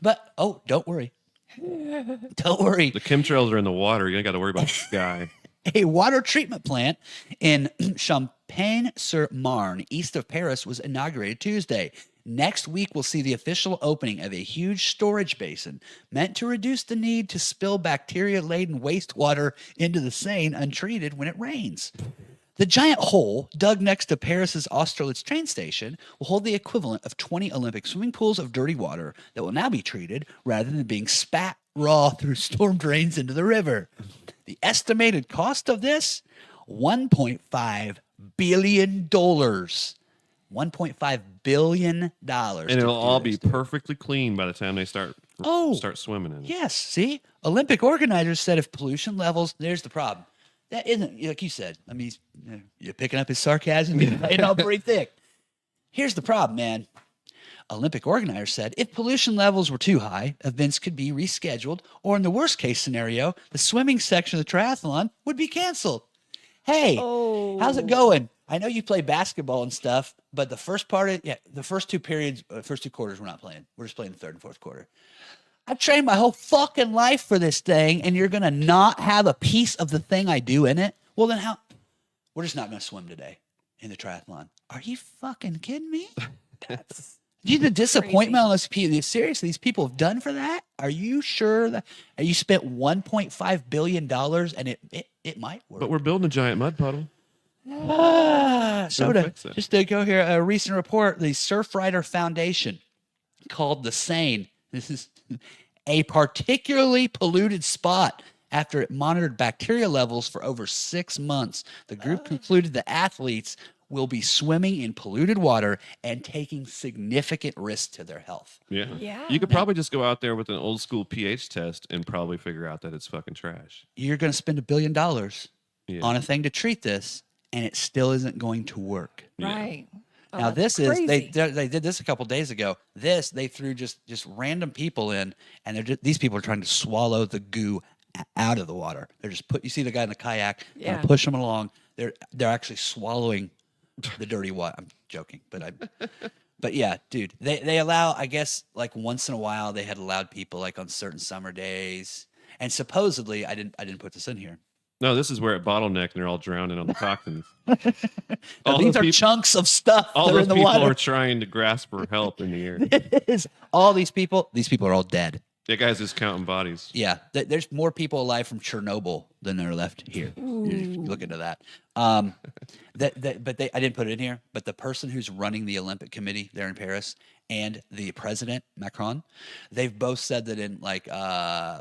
but don't worry, don't worry. The chemtrails are in the water. You ain't got to worry about the sky. A water treatment plant in Champagne-sur-Marne, east of Paris, was inaugurated Tuesday. Next week, we'll see the official opening of a huge storage basin meant to reduce the need to spill bacteria-laden wastewater into the Seine untreated when it rains. The giant hole dug next to Paris's Austerlitz train station will hold the equivalent of 20 Olympic swimming pools of dirty water that will now be treated rather than being spat raw through storm drains into the river. The estimated cost of this, $1.5 billion. $1.5 billion. And it'll all be perfectly clean by the time they start swimming in it. Yes, see? Olympic organizers said if pollution levels, there's the problem. That isn't, like you said, I mean, you're picking up his sarcasm, it's all pretty thick. Here's the problem, man. Olympic organizers said if pollution levels were too high, events could be rescheduled, or in the worst case scenario, the swimming section of the triathlon would be canceled. Hey, how's it going? I know you play basketball and stuff, but the first part the first two periods, first two quarters, we're not playing. We're just playing the third and fourth quarter. I've trained my whole fucking life for this thing, and you're going to not have a piece of the thing I do in it? Well, then how? We're just not going to swim today in the triathlon. Are you fucking kidding me? The disappointment on those people. Seriously, these people have done for that? Are you sure that you spent $1.5 billion and it might work? But we're building a giant mud puddle. Just to go here, a recent report, the Surfrider Foundation called the Seine. This is a particularly polluted spot after it monitored bacteria levels for over 6 months. The group concluded that athletes will be swimming in polluted water and taking significant risks to their health. Yeah. Yeah. You could probably just go out there with an old school pH test and probably figure out that it's fucking trash. You're going to spend $1 billion on a thing to treat this, and it still isn't going to work. Right. Oh, Now that's this is crazy. they did this a couple days ago. They threw just random people in, and these people are trying to swallow the goo out of the water. They're just you see the guy in the kayak, Yeah. push them along. They're actually swallowing the dirty water. I'm joking, but yeah, dude. They allow, I guess, like once in a while they had allowed people like on certain summer days, and supposedly I didn't put this in here. No, this is where it bottlenecked and they're all drowning on the toxins. Now, these are chunks of stuff All that are those in the people water. are trying to grasp for help in the air. All these people are all dead. That guy's just counting bodies. Yeah, there's more people alive from Chernobyl than there are left here. You look into that. I didn't put it in here, but the person who's running the Olympic Committee there in Paris and the president Macron, they've both said that in like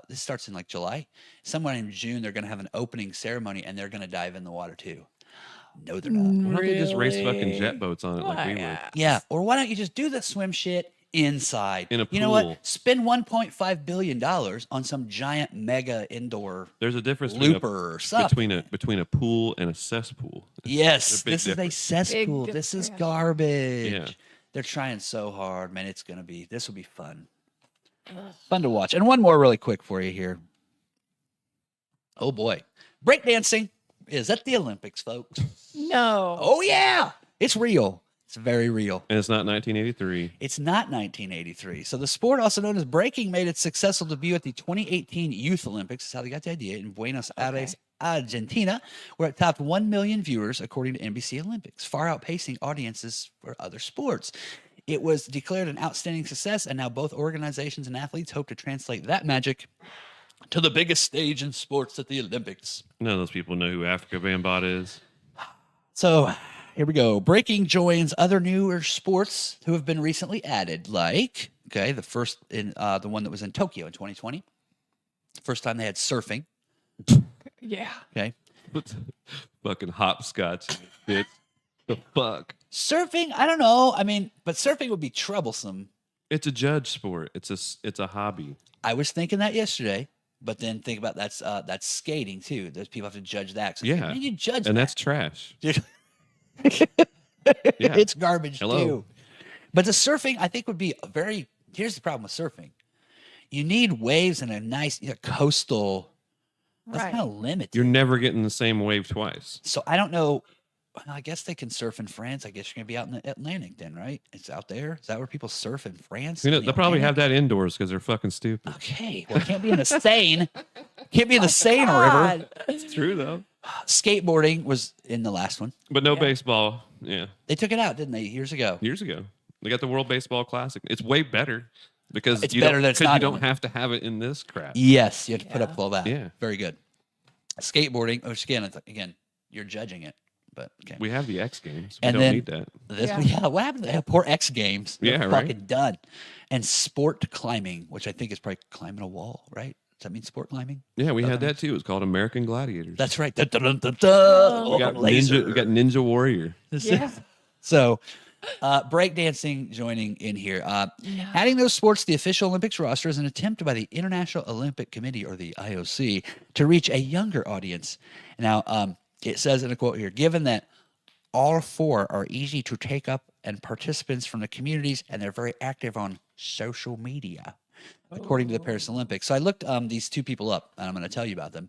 this starts in like July, somewhere in June they're going to have an opening ceremony and they're going to dive in the water too. No, they're not. Why don't they just race fucking jet boats on it like we would? Yeah, or why don't you just do the swim shit inside? In a You know pool. what? Spend $1.5 billion on some giant mega indoor There's a difference looper or something. between a pool and a cesspool. Yes, There's a big this is a difference. cesspool. Big This is difference. garbage. Yeah. They're trying so hard, man. This will be fun. Fun to watch. And one more really quick for you here. Oh boy. Breakdancing is at the Olympics, folks. No. Oh yeah. It's real. It's very real. And it's not 1983. It's not 1983. So the sport, also known as breaking, made its successful debut at the 2018 Youth Olympics. That's how they got the idea, in Buenos Aires, Argentina, where it topped 1 million viewers, according to NBC Olympics, far outpacing audiences for other sports. It was declared an outstanding success, and now both organizations and athletes hope to translate that magic to the biggest stage in sports at the Olympics. None of those people know who Africa Bambaataa is. So here we go. Breaking joins other newer sports who have been recently added, like, okay, the first in the one that was in Tokyo in 2020. First time they had surfing. Yeah. Okay. Fucking hopscotch, bitch. The fuck? Surfing, I don't know. I mean, but surfing would be troublesome. It's a judge sport. It's a hobby. I was thinking that yesterday, but then think about that's skating too. Those people have to judge that. So Yeah. you judge And that? that's trash. Dude. Yeah. It's garbage Hello. too. But the surfing, I think, would be here's the problem with surfing. You need waves and a nice coastal. That's Right. kind of limited. You're never getting the same wave twice. So I don't know. I guess they can surf in France. I guess you're gonna be out in the Atlantic then, right? It's out there. Is that where people surf in France? You know, In the they'll probably have Atlantic? that indoors because they're fucking stupid. Okay, well, it can't be in the Seine. Can't be in the Seine river. God. It's true though. Skateboarding was in the last one. But no baseball. Yeah. They took it out, didn't they, years ago? Years ago. They got the World Baseball Classic. It's way better because It's you better don't, than it's 'cause not you don't in. have to have it in this crap. Yes, you have to put up Yeah. with all that. Yeah. Very good. Skateboarding, which again, you're judging it, but okay. We have the X Games. We And don't then- need that. Yeah. What happened to the poor X Games? They're Yeah, right. fucking done. And sport climbing, which I think is probably climbing a wall, right? Does that mean sport climbing? Yeah, we had that too. It's called American Gladiators. That's right. Dun, dun, dun, dun, dun. we got Laser. We got Ninja Warrior. Yeah. So, breakdancing joining in here. Adding those sports to the official Olympics roster is an attempt by the International Olympic Committee, or the IOC, to reach a younger audience. Now, it says in a quote here, given that all four are easy to take up and participants from the communities, and they're very active on social media, according to the Paris Olympics. So I looked these two people up, and I'm going to tell you about them.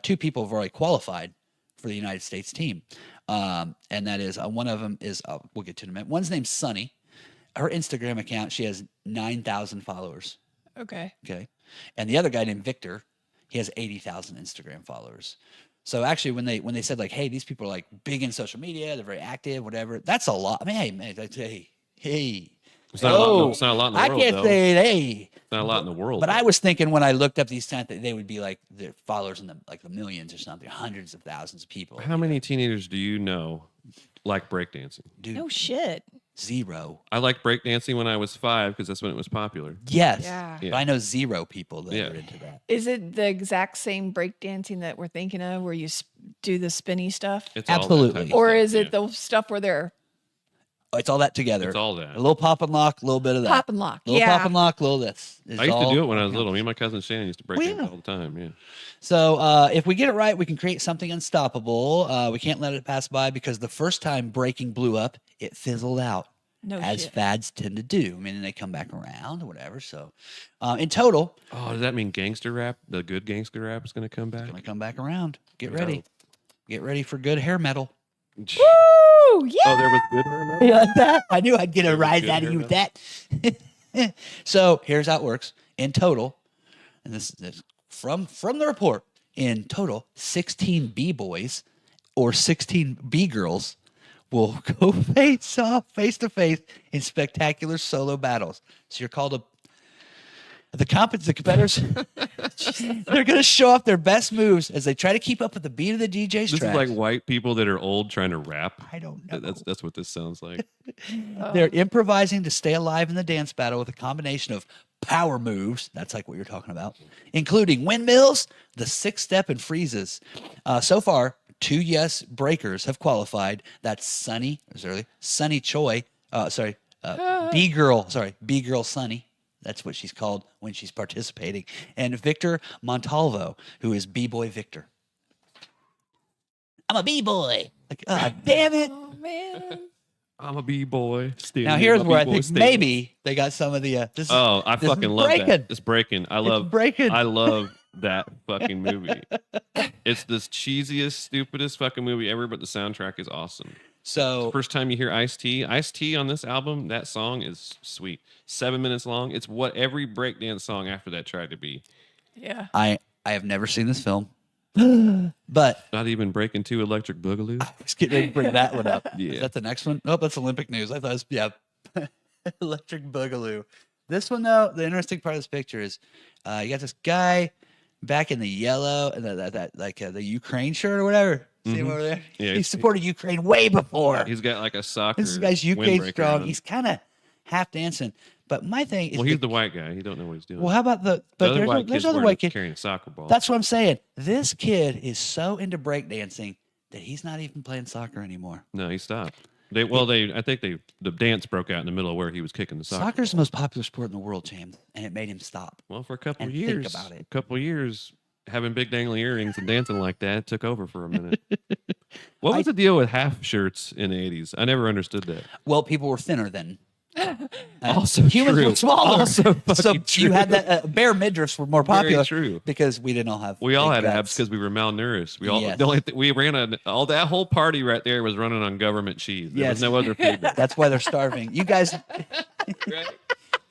Two people have already qualified for the United States team. And that is, one of them is, we'll get to in a minute. One's named Sunny. Her Instagram account, she has 9,000 followers. Okay. Okay. And the other guy named Victor, he has 80,000 Instagram followers. So actually, when they said like, hey, these people are like big in social media, they're very active, whatever, that's a lot. I mean, hey, man, hey. It's not, it's not a lot in the I world, can't though. say, hey. It's not a lot in the world. But though. I was thinking when I looked up these times that they would be like their followers in the millions or something, hundreds of thousands of people. How many teenagers do you know like breakdancing? Dude, No shit. zero. I liked breakdancing when I was 5 because that's when it was popular. Yes. Yeah. But I know zero people that Yeah. are into that. Is it the exact same breakdancing that we're thinking of where you do the spinny stuff? It's all that Absolutely. type of Or stuff, is it yeah. the stuff where they're It's all that together. It's all that. A little pop and lock, a little bit of that. pop and lock? Little Yeah. pop and lock, little this. It's I used to all- do it when I was little. Me and my cousin Shannon used to break dance yeah. all the time. Yeah. So if we get it right, we can create something unstoppable. We can't let it pass by because the first time breaking blew up, it fizzled out. No as shit. fads tend to do. I mean, they come back around or whatever. So in total, Oh, does that mean gangster rap? The good gangster rap is going to come back? going to come back around. Get Dope. ready. Get ready for good hair metal. Woo! Oh, Yeah. there was good hair metal? You like that? I knew I'd get a There was rise good out of hair you with that. So here's how it works. In total, and this from the report, in total, 16 B-boys or 16 B-girls will go face to face in spectacular solo battles. So you're called The competitors, they're going to show off their best moves as they try to keep up with the beat of the DJ's This track. is like white people that are old trying to rap. I don't know. That's what this sounds like. They're improvising to stay alive in the dance battle with a combination of power moves. That's like what you're talking about, including windmills, the 6-step, and freezes. So far, 2 yes breakers have qualified. That's Sunny Choi. B girl Sunny. That's what she's called when she's participating. And Victor Montalvo, who is B-boy Victor. I'm a B-boy. Like, damn it. Oh man. I'm a B-boy. Now here's where I think maybe they got some of the. This I this fucking is love breaking. that. It's breaking. I love that fucking movie. It's the cheesiest, stupidest fucking movie ever, but the soundtrack is awesome. So First time you hear Ice-T on this album, that song is sweet. 7 minutes long. It's what every breakdance song after that tried to be. Yeah. I have never seen this film, but Not even Breaking 2 Electric Boogaloo. I was getting ready to bring that one up. Yeah. Is that the next one? Oh, that's Olympic news. I thought it was, Electric Boogaloo. This one, though, the interesting part of this picture is you got this guy back in the yellow and the Ukraine shirt or whatever. See him over there? Yeah, he supported Ukraine way before. He's got like a soccer. This guy's Ukraine windbreaker strong. on. He's kind of half dancing. But my thing is, Well, he's the white guy. He don't know what he's doing. well, how about the but other white there's kid's other wearing- white kid. carrying a soccer ball. That's what I'm saying. This kid is so into breakdancing that he's not even playing soccer anymore. No, he stopped. I think the dance broke out in the middle of where he was kicking the soccer. Soccer's the most popular sport in the world, James, and it made him stop. Well, for a couple And of think years, about it. a couple of years, having big dangly earrings and dancing like that took over for a minute. What was the deal with half shirts in the 80s? I never understood that. Well, people were thinner then. Also humans true. were smaller. Also so fucking you true. had that bare midriffs were more Very popular true. because we didn't all have. We all big had guts. abs because we were malnourished. We all Yes. the only we ran on all that whole party right there was running on government cheese. There Yes. was no other food. That's why they're starving. You guys, Right?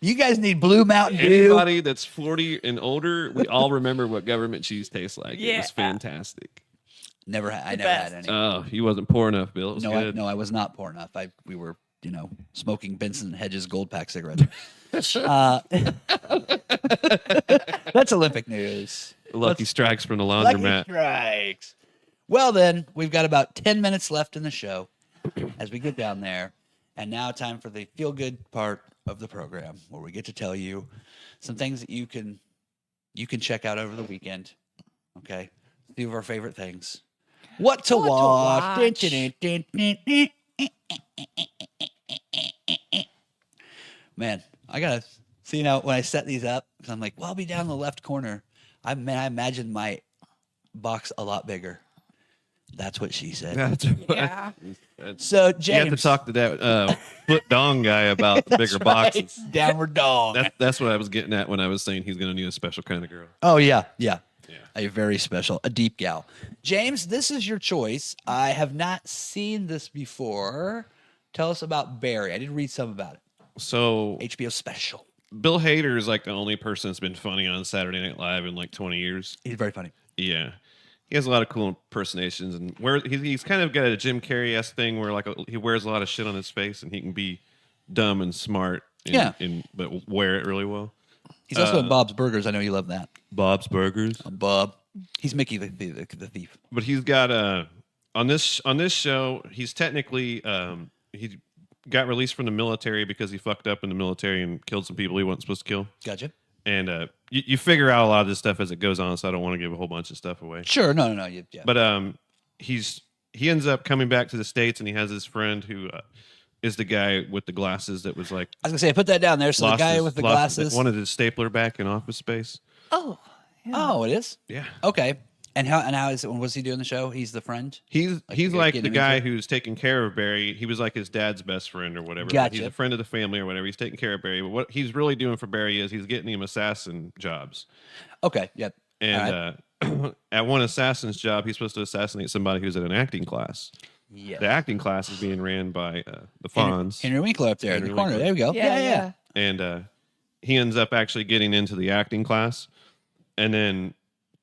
you guys need Blue Mountain Dew. Anybody that's 40 and older, we all remember what government cheese tastes like. It Yeah. was fantastic. I never had best. any. Oh, you wasn't poor enough, Bill. It was good. I was not poor enough. We were, smoking Benson Hedges Gold Pack cigarettes. That's Olympic news. Lucky strikes from the Lucky laundromat. strikes. Well, then we've got about 10 minutes left in the show as we get down there, and now time for the feel-good part of the program, where we get to tell you some things that you can check out over the weekend. Okay, a few of our favorite things. What to watch? watch. Dun, dun, dun, dun, dun. Man, I gotta see now when I set these up, because I'm like, well, I'll be down in the left corner. I imagine my box a lot bigger. That's what she said. That's Yeah. So James, You have to talk to that foot dong guy about the bigger right. boxes. Downward dog. That's what I was getting at when I was saying he's going to need a special kind of girl. Oh yeah. Yeah. A very special, a deep gal. James, this is your choice. I have not seen this before. Tell us about Barry. I did read some about it. So HBO special. Bill Hader is like the only person that's been funny on Saturday Night Live in like 20 years. He's very funny. Yeah. He has a lot of cool impersonations, and where he's kind of got a Jim Carrey-esque thing where like he wears a lot of shit on his face, and he can be dumb and smart, but wear it really well. He's also in Bob's Burgers. I know you love that. Bob's Burgers. Bob. He's Mickey the thief. But he's got on this show, he's technically he got released from the military because he fucked up in the military and killed some people he wasn't supposed to kill. Gotcha. And you figure out a lot of this stuff as it goes on, so I don't want to give a whole bunch of stuff away. Sure. No. Yeah. But he ends up coming back to the States, and he has his friend who is the guy with the glasses that was like I was gonna say, put that down there. So the guy with the glasses. wanted his stapler back in Office Space. Oh. Yeah. Oh, it is. Yeah. Okay. And how is it? What's he doing the show? He's the friend. He's like getting the him guy into who's taking care of Barry. He was like his dad's best friend or whatever. Gotcha. He's a friend of the family or whatever. He's taking care of Barry. But what he's really doing for Barry is he's getting him assassin jobs. Okay. Yep. And at one assassin's job, he's supposed to assassinate somebody who's in an acting class. Yeah. The acting class is being ran by the Fonz. Henry Winkler up there in the Henry corner. Winkler. There we go. Yeah. And he ends up actually getting into the acting class. And then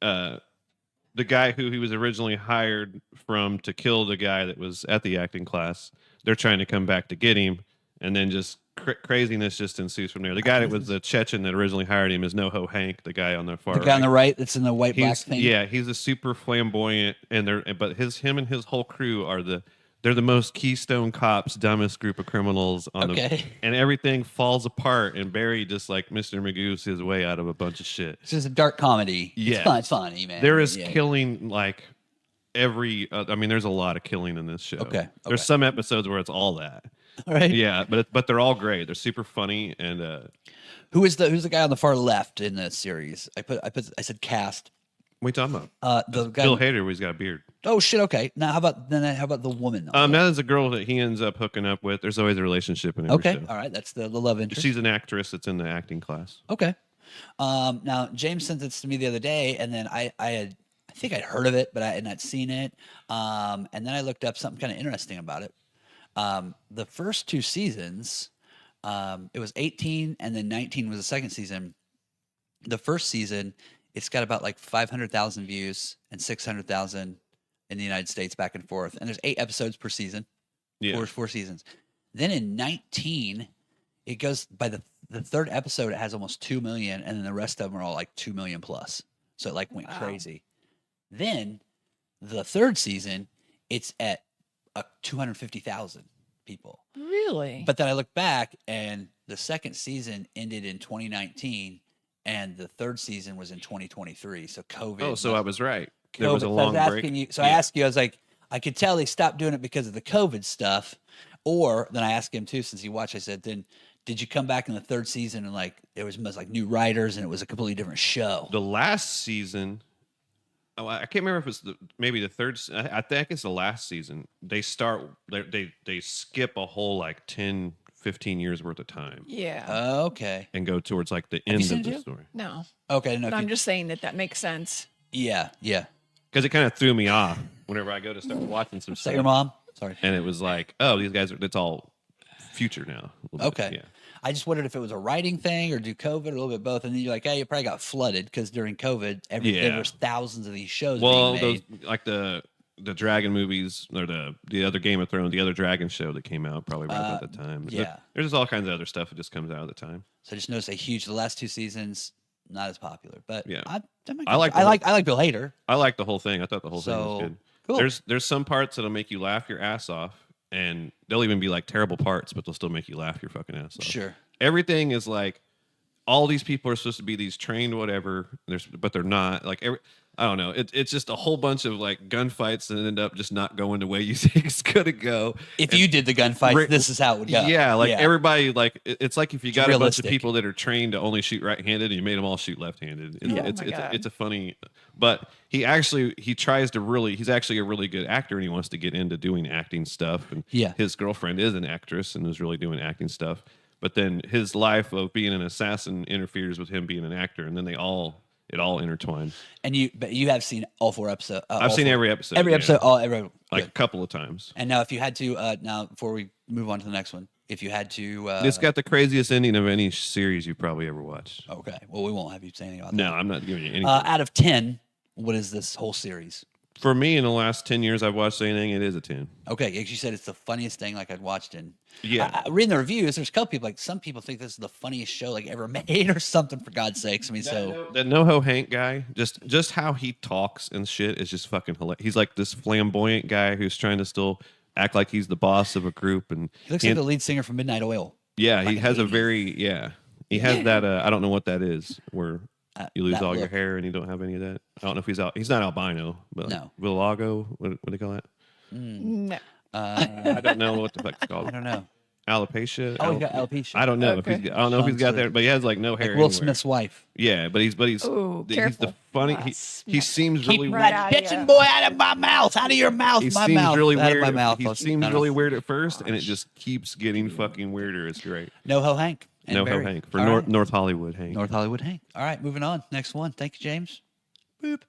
the guy who he was originally hired from to kill the guy that was at the acting class, they're trying to come back to get him. And then just craziness just ensues from there. The guy that was the Chechen that originally hired him is NoHo Hank, the guy on the far The guy on the right that's in the white black thing. Yeah, he's a super flamboyant, but him and his whole crew they're the most Keystone Cops, dumbest group of criminals on and everything falls apart, and Barry just like Mr. Magoo's his way out of a bunch of shit. It's just a dark comedy. Yeah, it's funny, man. There is killing like every. I mean, there's a lot of killing in this show. Okay. There's some episodes where it's all that. All right. Yeah, but they're all great. They're super funny and. Who's the guy on the far left in this series? I said cast. What are you talking about? The guy Bill Hader, where he's got a beard. Oh shit! Okay, now how about the woman? That is a girl that he ends up hooking up with. There's always a relationship in every show. All right, that's the love interest. She's an actress that's in the acting class. Okay. Now James sent this to me the other day, and then I think I'd heard of it, but I had not seen it. And then I looked up something kind of interesting about it. The first 2 seasons, it was 18, and then 19 was the second season. The first season, it's got about like 500,000 views and 600,000 in the United States back and forth. And there's 8 episodes per season. Yeah. Four seasons. Then in 19, it goes by the third episode, it has almost 2 million. And then the rest of them are all like 2 million plus. So it like went crazy. Then the third season, it's at 250,000 people. Really? But then I look back and the second season ended in 2019. And the third season was in 2023. So COVID. Oh, so I was right. COVID. There was a long break. I asked you, I was like, I could tell they stopped doing it because of the COVID stuff. Or then I asked him too, since he watched, I said, then did you come back in the third season and like there was like new writers and it was a completely different show? The last season, I can't remember if it's maybe the third. I think it's the last season. They skip a whole like 10, 15 years worth of time. Yeah. Okay. And go towards like the end of the story. No. Okay. No, I'm just saying that makes sense. Yeah. Yeah. Because it kind of threw me off whenever I go to start watching some Is stuff. that your mom? Sorry. And it was like, oh, these guys it's all future now. Okay. Yeah. I just wondered if it was a writing thing or do COVID or a little bit both. And then you're like, hey, you probably got flooded because during COVID, there was thousands of these shows being made. Those like the Dragon movies or the other Game of Thrones, the other Dragon show that came out probably right about the time. Yeah. There's just all kinds of other stuff that just comes out at the time. So I just noticed the last 2 seasons, not as popular. But yeah. I like Bill Hader. I like the whole thing. I thought the whole thing was good. Cool. There's some parts that'll make you laugh your ass off, and they'll even be like terrible parts, but they'll still make you laugh your fucking ass off. Sure. Everything is like all these people are supposed to be these trained whatever, but they're not. Like I don't know. It's just a whole bunch of like gunfights that end up just not going the way you think it's gonna go. If you did the gunfight, this is how it would go. Yeah, everybody like it's like if you got a bunch of people that are trained to only shoot right-handed and you made them all shoot left-handed. It's a funny, but he tries to he's actually a really good actor and he wants to get into doing acting stuff. And his girlfriend is an actress and is really doing acting stuff. But then his life of being an assassin interferes with him being an actor, and then it all intertwines. And you have seen all 4 episodes. I've seen every episode. Every episode, like a couple of times. And now, if you had to, now before we move on to the next one, if you had to, it's got the craziest ending of any series you probably ever watched. Okay, well, we won't have you say anything about that. No, I'm not giving you anything. Out of 10, what is this whole series? For me, in the last 10 years I've watched anything, it is a 10. Okay, you said it's the funniest thing like I'd watched in. Yeah. Reading the reviews, there's a couple people, like some people think this is the funniest show like ever made or something, for God's sakes. I mean, that NoHo Hank guy, just how he talks and shit is just fucking hilarious. He's like this flamboyant guy who's trying to still act like he's the boss of a group. And he looks like the lead singer from Midnight Oil. Yeah, he has he has that, I don't know what that is, where you lose all your hair and you don't have any of that. I don't know if he's not albino, but no. Virago, what do they call that? No. I don't know what the fuck it's called. I don't know. Alopecia. Oh, he got alopecia. I don't know if he's got that, but he has like no hair. Like Will Smith's wife. Yeah, but he's Ooh, he's the funny. He seems really weird. That bitchin' boy out of my mouth, out of your mouth, he my seems mouth, really out weird. of my mouth. He seems really weird at first, and it just keeps getting fucking weirder. It's great. NoHo Hank. NoHo Hank for North Hollywood Hank. North Hollywood Hank. All right, moving on. Next one. Thank you, James. Boop.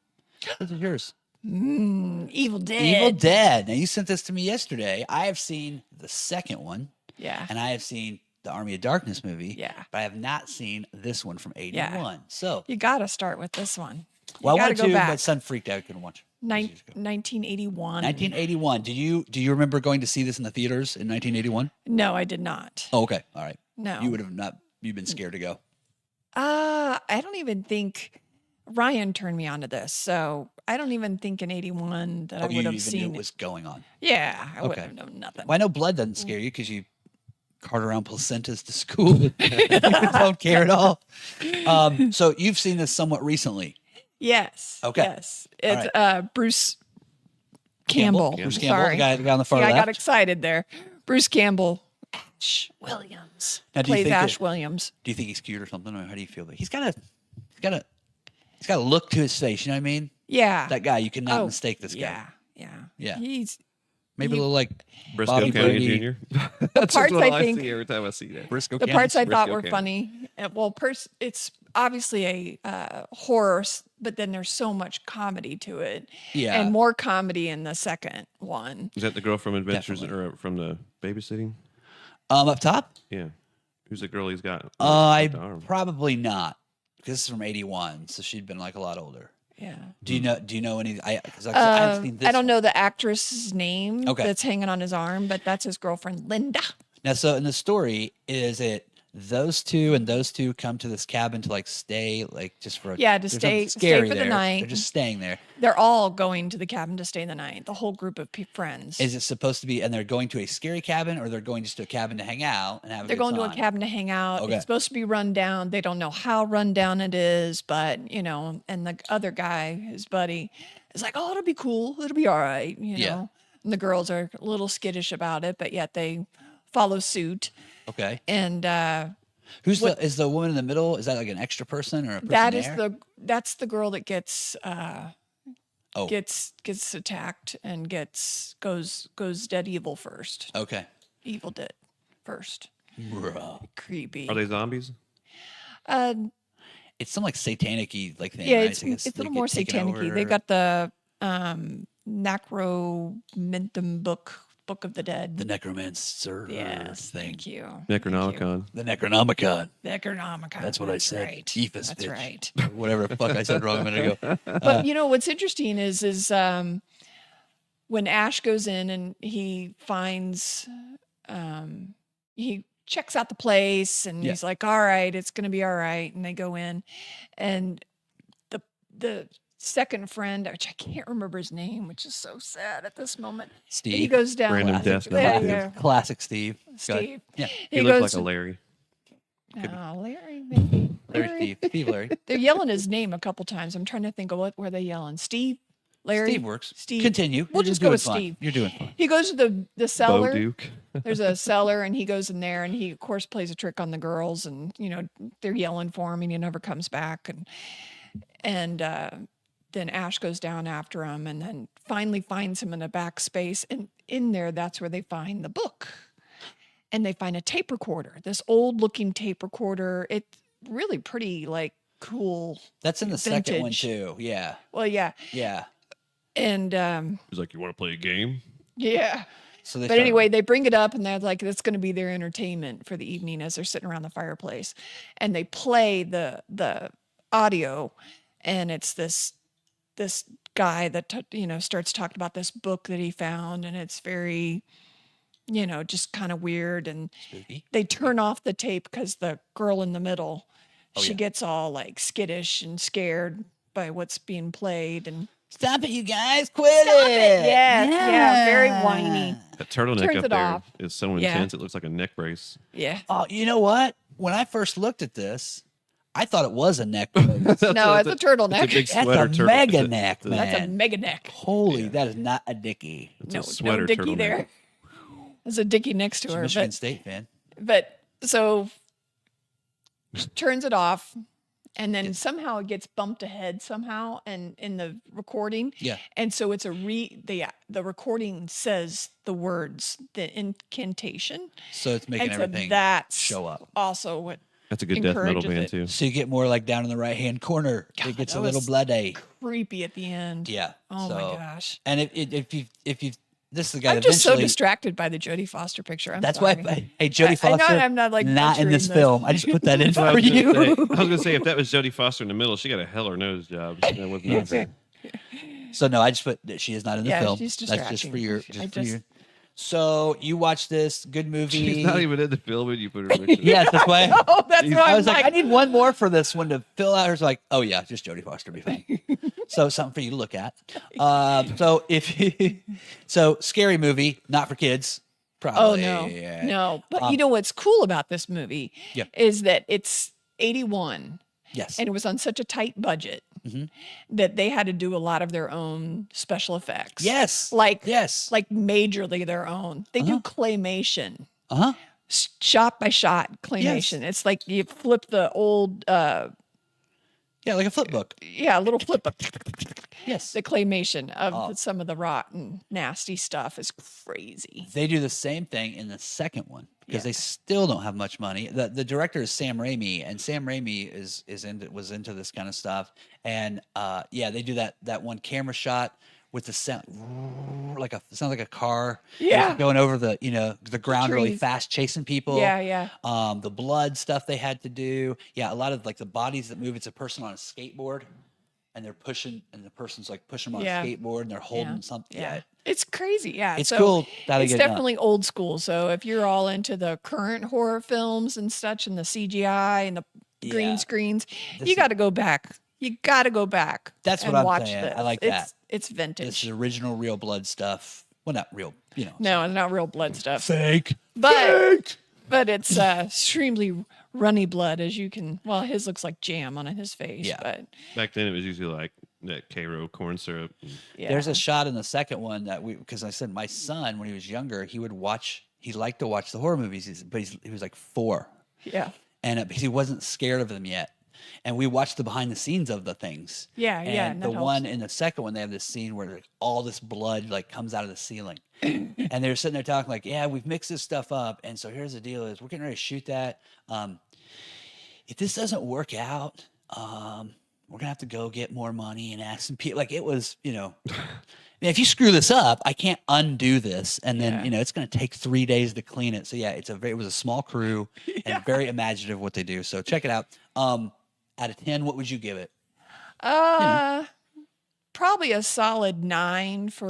This is yours. Evil Dead. Evil Dead. Now, you sent this to me yesterday. I have seen the second one. Yeah. And I have seen the Army of Darkness movie. Yeah. But I have not seen this one from 81. Yeah. So you got to start with this one. Well, I wanted to, but son freaked out. I couldn't watch it. 1981. 1981. Do you remember going to see this in the theaters in 1981? No, I did not. Oh, okay. All right. No. You would have not. You've been scared to go. I don't even think Ryan turned me on to this. So I don't even think in 81 that I You would have even seen knew it. was going on. Yeah, I would Okay. have known nothing. Well, I know blood doesn't scare you because you cart around placentas to school. You don't care at all. So you've seen this somewhat recently. Yes. Okay. Yes. It's right. Bruce Campbell. Bruce Campbell, Sorry. the guy on the far Yeah, I left. got excited there. Bruce Campbell. Ash Williams. Now, do you Plays think Ash that- Williams. Do you think he's cute or something, or how do you feel? He's got a look to his face. You know what I mean? Yeah. That guy, you cannot mistake this guy. Yeah. Yeah. Yeah. He's Maybe a little like Briscoe Bobby County Brady. Jr. That's parts what I I think- see every time I see that. Briscoe the County. parts I thought Briscoe were County. funny. Well, it's obviously a horror, but then there's so much comedy to it. Yeah. And more comedy in the second one. Is that the girl from Adventures Definitely. or from the babysitting? Up top? Yeah. Who's the girl he's got? I the arm? probably not, because this is from '81, so she'd been like a lot older. Yeah. Do you know any? Because I haven't seen this. I don't know the actress's name Okay. that's hanging on his arm, but that's his girlfriend, Linda. Now, so in the story, is it those two and those two come to this cabin to like stay, like just for Yeah, to there's stay- nothing stay scary for the there. night. They're just staying there. They're all going to the cabin to stay the night. The whole group of friends. Is it supposed to be? And they're going to a scary cabin, or they're going just to a cabin to hang out and have? They're a good going to a time? cabin to hang out. Okay. It's supposed to be run down. They don't know how run down it is, but and the other guy, his buddy, is like, "Oh, it'll be cool. It'll be all right," Yeah. And the girls are a little skittish about it, but yet they follow suit. Okay. And Is the woman in the middle? Is that like an extra person or a person that is there? that's the girl that gets Oh. gets attacked and goes dead evil first. Okay. Evil dead first. Bruh. Creepy. Are they zombies? Uh, It's some like satanic-y like thing. yeah, right? it's I guess a they little get more taken satanic-y. over. They got the Necromentum book of the dead. the necromancer Yes, thing. thank you. Necronomicon. The Necronomicon. Necronomicon. That's what I said. Right. Ephus, That's bitch. right. Whatever the fuck I said wrong a minute ago. But what's interesting is when Ash goes in and he finds he checks out the place and Yeah. he's like, all right, it's gonna be all right. And they go in and the second friend, which I can't remember his name, which is so sad at this moment. Steve. He goes down. Random I think- death there number you two. go. Classic Steve. Go ahead. Steve. Yeah. He He looks goes. like a Larry. Oh, Larry, maybe. Larry Steve. Steve Larry. They're yelling his name a couple times. I'm trying to think of what were they yelling. Steve, Larry, Steve works. Steve. Continue. We'll You're just go doing with fine. Steve. You're doing fine. He goes to the Bo cellar. Duke. There's a cellar, and he goes in there, and he of course plays a trick on the girls, and they're yelling for him, and he never comes back, and then Ash goes down after him, and then finally finds him in a back space, and in there, that's where they find the book, and they find a tape recorder, this old-looking tape recorder. It's really pretty, like cool. That's in the second one Vintage. too. Yeah. Well, yeah, Yeah. and He's like, you want to play a game? yeah. So they But start- anyway, they bring it up and they're like, that's going to be their entertainment for the evening as they're sitting around the fireplace. And they play the audio, and it's this guy that starts talking about this book that he found, and it's very just kind of weird. And Spooky. they turn off the tape because the girl in the middle, Oh, she yeah. gets all like skittish and scared by what's being played. And Stop it, you guys! Quit Stop it! it! Yes, yeah, very whiny. That turtleneck Turns up it there off. is so Yeah. intense. It looks like a neck brace. Yeah. Oh, you know what? When I first looked at this, I thought it was a neck brace. No, it's a turtleneck. It's a big That's sweater a turtle. mega neck, That's man. That's a mega neck. Holy, that is not a dickie. It's No, a sweater no dicky turtleneck. there. There's a dicky next to She's a her. Michigan State fan. But so she turns it off, and then somehow it gets bumped ahead somehow, and in the recording. Yeah. And so it's the recording says the words, the incantation, So it's making and so everything that's show up. also what That's a good death metal encourages band it. too. So you get more like down in the right hand corner. God, It gets that a little was bloody. creepy at the end. Yeah. Oh so, my gosh. And if you this is the guy I'm that just so eventually. distracted by the Jodie Foster picture. I'm That's sorry. why. Hey, Jodie I Foster. know I'm not like not in this butchering film. I just put that in I for was you. gonna say if that was Jodie Foster in the middle, she got a hell or nose job. That was not Yes. good. So no, I just put that she is not in the Yeah, film. she's That's just for distracting. your. I Just for just- your. So you watch this good movie. She's not even in the film, and you put her in the Yes, that's why. Oh, that's why I I'm was like, I need one more for this one to fill out. Her like, oh yeah, just Jodie Foster be fine. So something for you to look at. So scary movie, not for kids. Oh Probably. no, no. But you know what's cool about this movie Yeah. is that it's 81, Yes. and it was on such a tight budget that they had to do a lot of their own special effects. Yes. like Yes. like majorly their own. They do claymation, Uh-huh. shot by shot claymation. It's like you flip the old, Yeah, like a flip book. a little flip book. Yes. The claymation of some of the rotten, nasty stuff is crazy. They do the same thing in the second one because they still don't have much money. The director is Sam Raimi, and Sam Raimi was into this kind of stuff. And they do that one camera shot with the sound it sounds like a car going over the ground really trees. fast, chasing people. Yeah. The blood stuff they had to do. Yeah, a lot of like the bodies that move. It's a person on a skateboard. And they're pushing, and the person's like pushing them on a skateboard, and they're holding something. Yeah, it's crazy. Yeah, it's cool. It's definitely old school. So if you're all into the current horror films and such, and the CGI and the green screens, you got to go back. You got to go back. That's what I'm saying. This. I like that. It's vintage. It's original, real blood stuff. Well, not real. No, it's not real blood stuff. Fake. But it's extremely runny blood, as you can. Well, his looks like jam on his face. Yeah. But back then, it was usually like that Cairo corn syrup. There's a shot in the second one that because I said my son when he was younger, he liked to watch the horror movies, but he was like 4. Yeah. And because he wasn't scared of them yet. And we watched the behind the scenes of the things. Yeah. And the one in the second one, they have this scene where like all this blood like comes out of the ceiling. And they're sitting there talking like, yeah, we've mixed this stuff up. And so here's the deal is we're getting ready to shoot that. If this doesn't work out, we're going to have to go get more money and ask some people. Like it was, if you screw this up, I can't undo this. And then, it's going to take 3 days to clean it. So yeah, it was a small crew and very imaginative what they do. So check it out. Out of 10, what would you give it? Probably a solid 9 for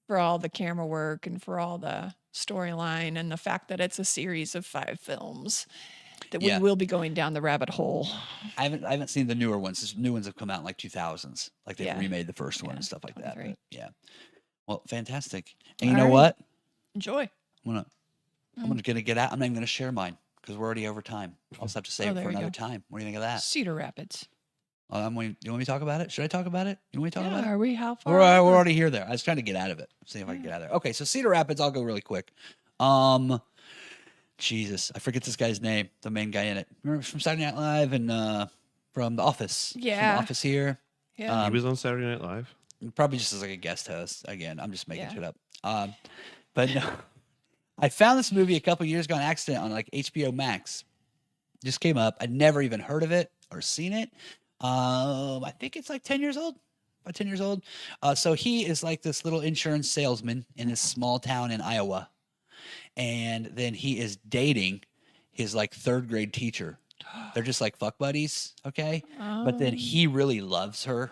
for all the camera work and for all the storyline and the fact that it's a series of 5 films that we will be going down the rabbit hole. I haven't seen the newer ones. The new ones have come out in like 2000s. Like they've remade the first one and stuff like that. Right. Yeah. Well, fantastic. And you know what? Enjoy. I'm gonna get out. I'm not even gonna share mine because we're already over time. I'll just have to save it for another time. What do you think of that? Cedar Rapids. You want me to talk about it? Should I talk about it? You want me to talk about it? Are we? How far? We're already here there. I was trying to get out of it. See if I can get out of there. Okay, so Cedar Rapids, I'll go really quick. Jesus, I forget this guy's name, the main guy in it. Remember from Saturday Night Live and from The Office? Yeah. From The Office here. Yeah. He was on Saturday Night Live. Probably just as like a guest host. Again, I'm just making shit up. But no, I found this movie a couple years ago on accident on like HBO Max. Just came up. I'd never even heard of it or seen it. I think it's like 10 years old. About 10 years old. So he is like this little insurance salesman in this small town in Iowa. And then he is dating his like 3rd grade teacher. They're just like fuck buddies. Okay. But then he really loves her.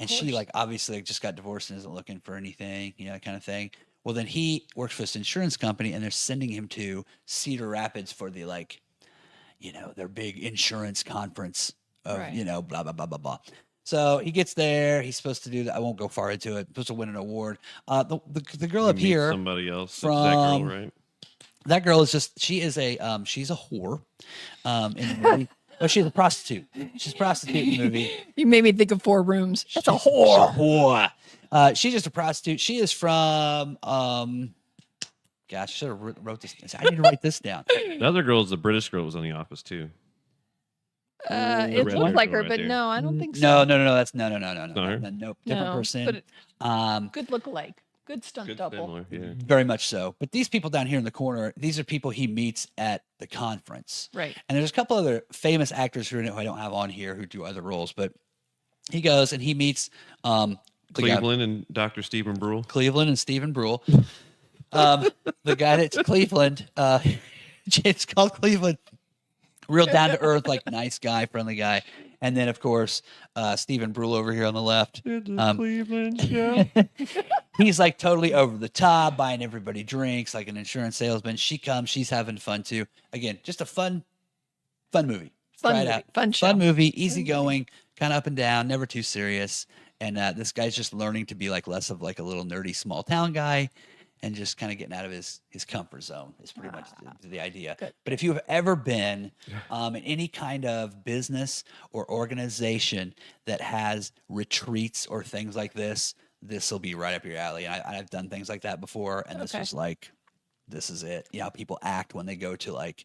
And she like obviously just got divorced and isn't looking for anything, that kind of thing. Well, then he works for this insurance company and they're sending him to Cedar Rapids for the like, their big insurance conference of, blah, blah, blah, blah, blah. So he gets there. He's supposed to do that. I won't go far into it. Supposed to win an award. The girl up here. Somebody else. From, that girl, right? That girl is she's a whore. In the movie. Oh, she's a prostitute. She's a prostitute in the movie. You made me think of 4 Rooms. That's a whore. She's just a prostitute. She is from, gosh, I should have wrote this. I need to write this down. The other girl is the British girl, was on The Office too. It looked like her, but no, I don't think No. so. That's no. Nope. Different person. But good look-alike. Good stunt Good double. similar, yeah. Very much so. But these people down here in the corner, these are people he meets at the conference. Right. And there's a couple other famous actors who are in it who I don't have on here who do other roles. But he goes and he meets Cleveland and Dr. Stephen Brule. Cleveland and Stephen Brule. The guy that's Cleveland, it's called Cleveland. Real down to earth, like nice guy, friendly guy. And then, of course, Stephen Brule over here on the left. Cleveland show. He's like totally over the top, buying everybody drinks, like an insurance salesman. She comes, she's having fun too. Again, just a fun movie. Try it out. Fun show. Fun movie, easygoing, kind of up and down, never too serious. And this guy's just learning to be like less of like a little nerdy small town guy, and just kind of getting out of his comfort zone is pretty much the idea. Good. But if you've ever been in any kind of business or organization that has retreats or things like this will be right up your alley. And I've done things like that before, and this was like, this is it. You know how people act when they go to like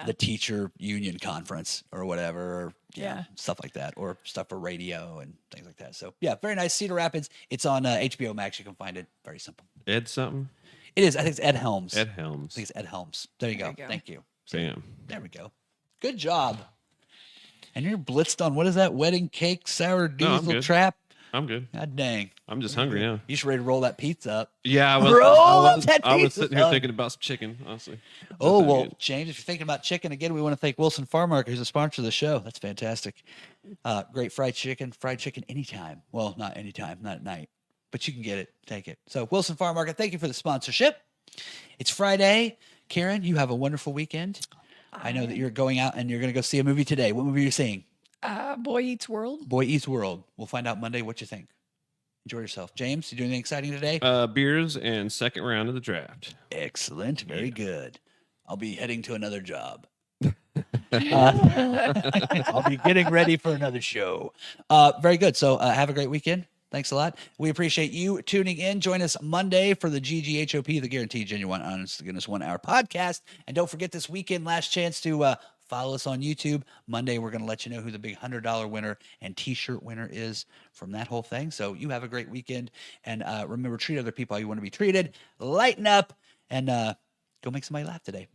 the teacher union conference or whatever, or you know, stuff like that, or stuff for radio and things like that. So yeah, very nice. Cedar Rapids. It's on HBO Max. You can find it. Very simple. Ed something? It is. I think it's Ed Helms. Ed Helms. I think it's Ed Helms. There you go. Thank you. Bam. There we go. Good job. And you're blitzed on, what is that? Wedding cake, sour diesel trap? I'm good. God dang. I'm just hungry now. You should ready to roll that pizza up. Yeah, I was sitting here thinking about some chicken, honestly. Oh, well, James, if you're thinking about chicken, again, we want to thank Wilson Farm Market, who's a sponsor of the show. That's fantastic. Great fried chicken anytime. Well, not anytime, not at night, but you can get it, take it. So Wilson Farm Market, thank you for the sponsorship. It's Friday. Karen, you have a wonderful weekend. I know that you're going out and you're going to go see a movie today. What movie are you seeing? Boy Eats World. Boy Eats World. We'll find out Monday what you think. Enjoy yourself. James, you doing anything exciting today? Beers and second round of the draft. Excellent. Very good. I'll be heading to another job. I'll be getting ready for another show. Very good. So have a great weekend. Thanks a lot. We appreciate you tuning in. Join us Monday for the GGHOP, the Guaranteed Genuine Honest to Goodness 1 Hour podcast. And don't forget this weekend, last chance to follow us on YouTube. Monday, we're going to let you know who the big $100 winner and t-shirt winner is from that whole thing. So you have a great weekend. And remember, treat other people how you want to be treated. Lighten up and go make somebody laugh today.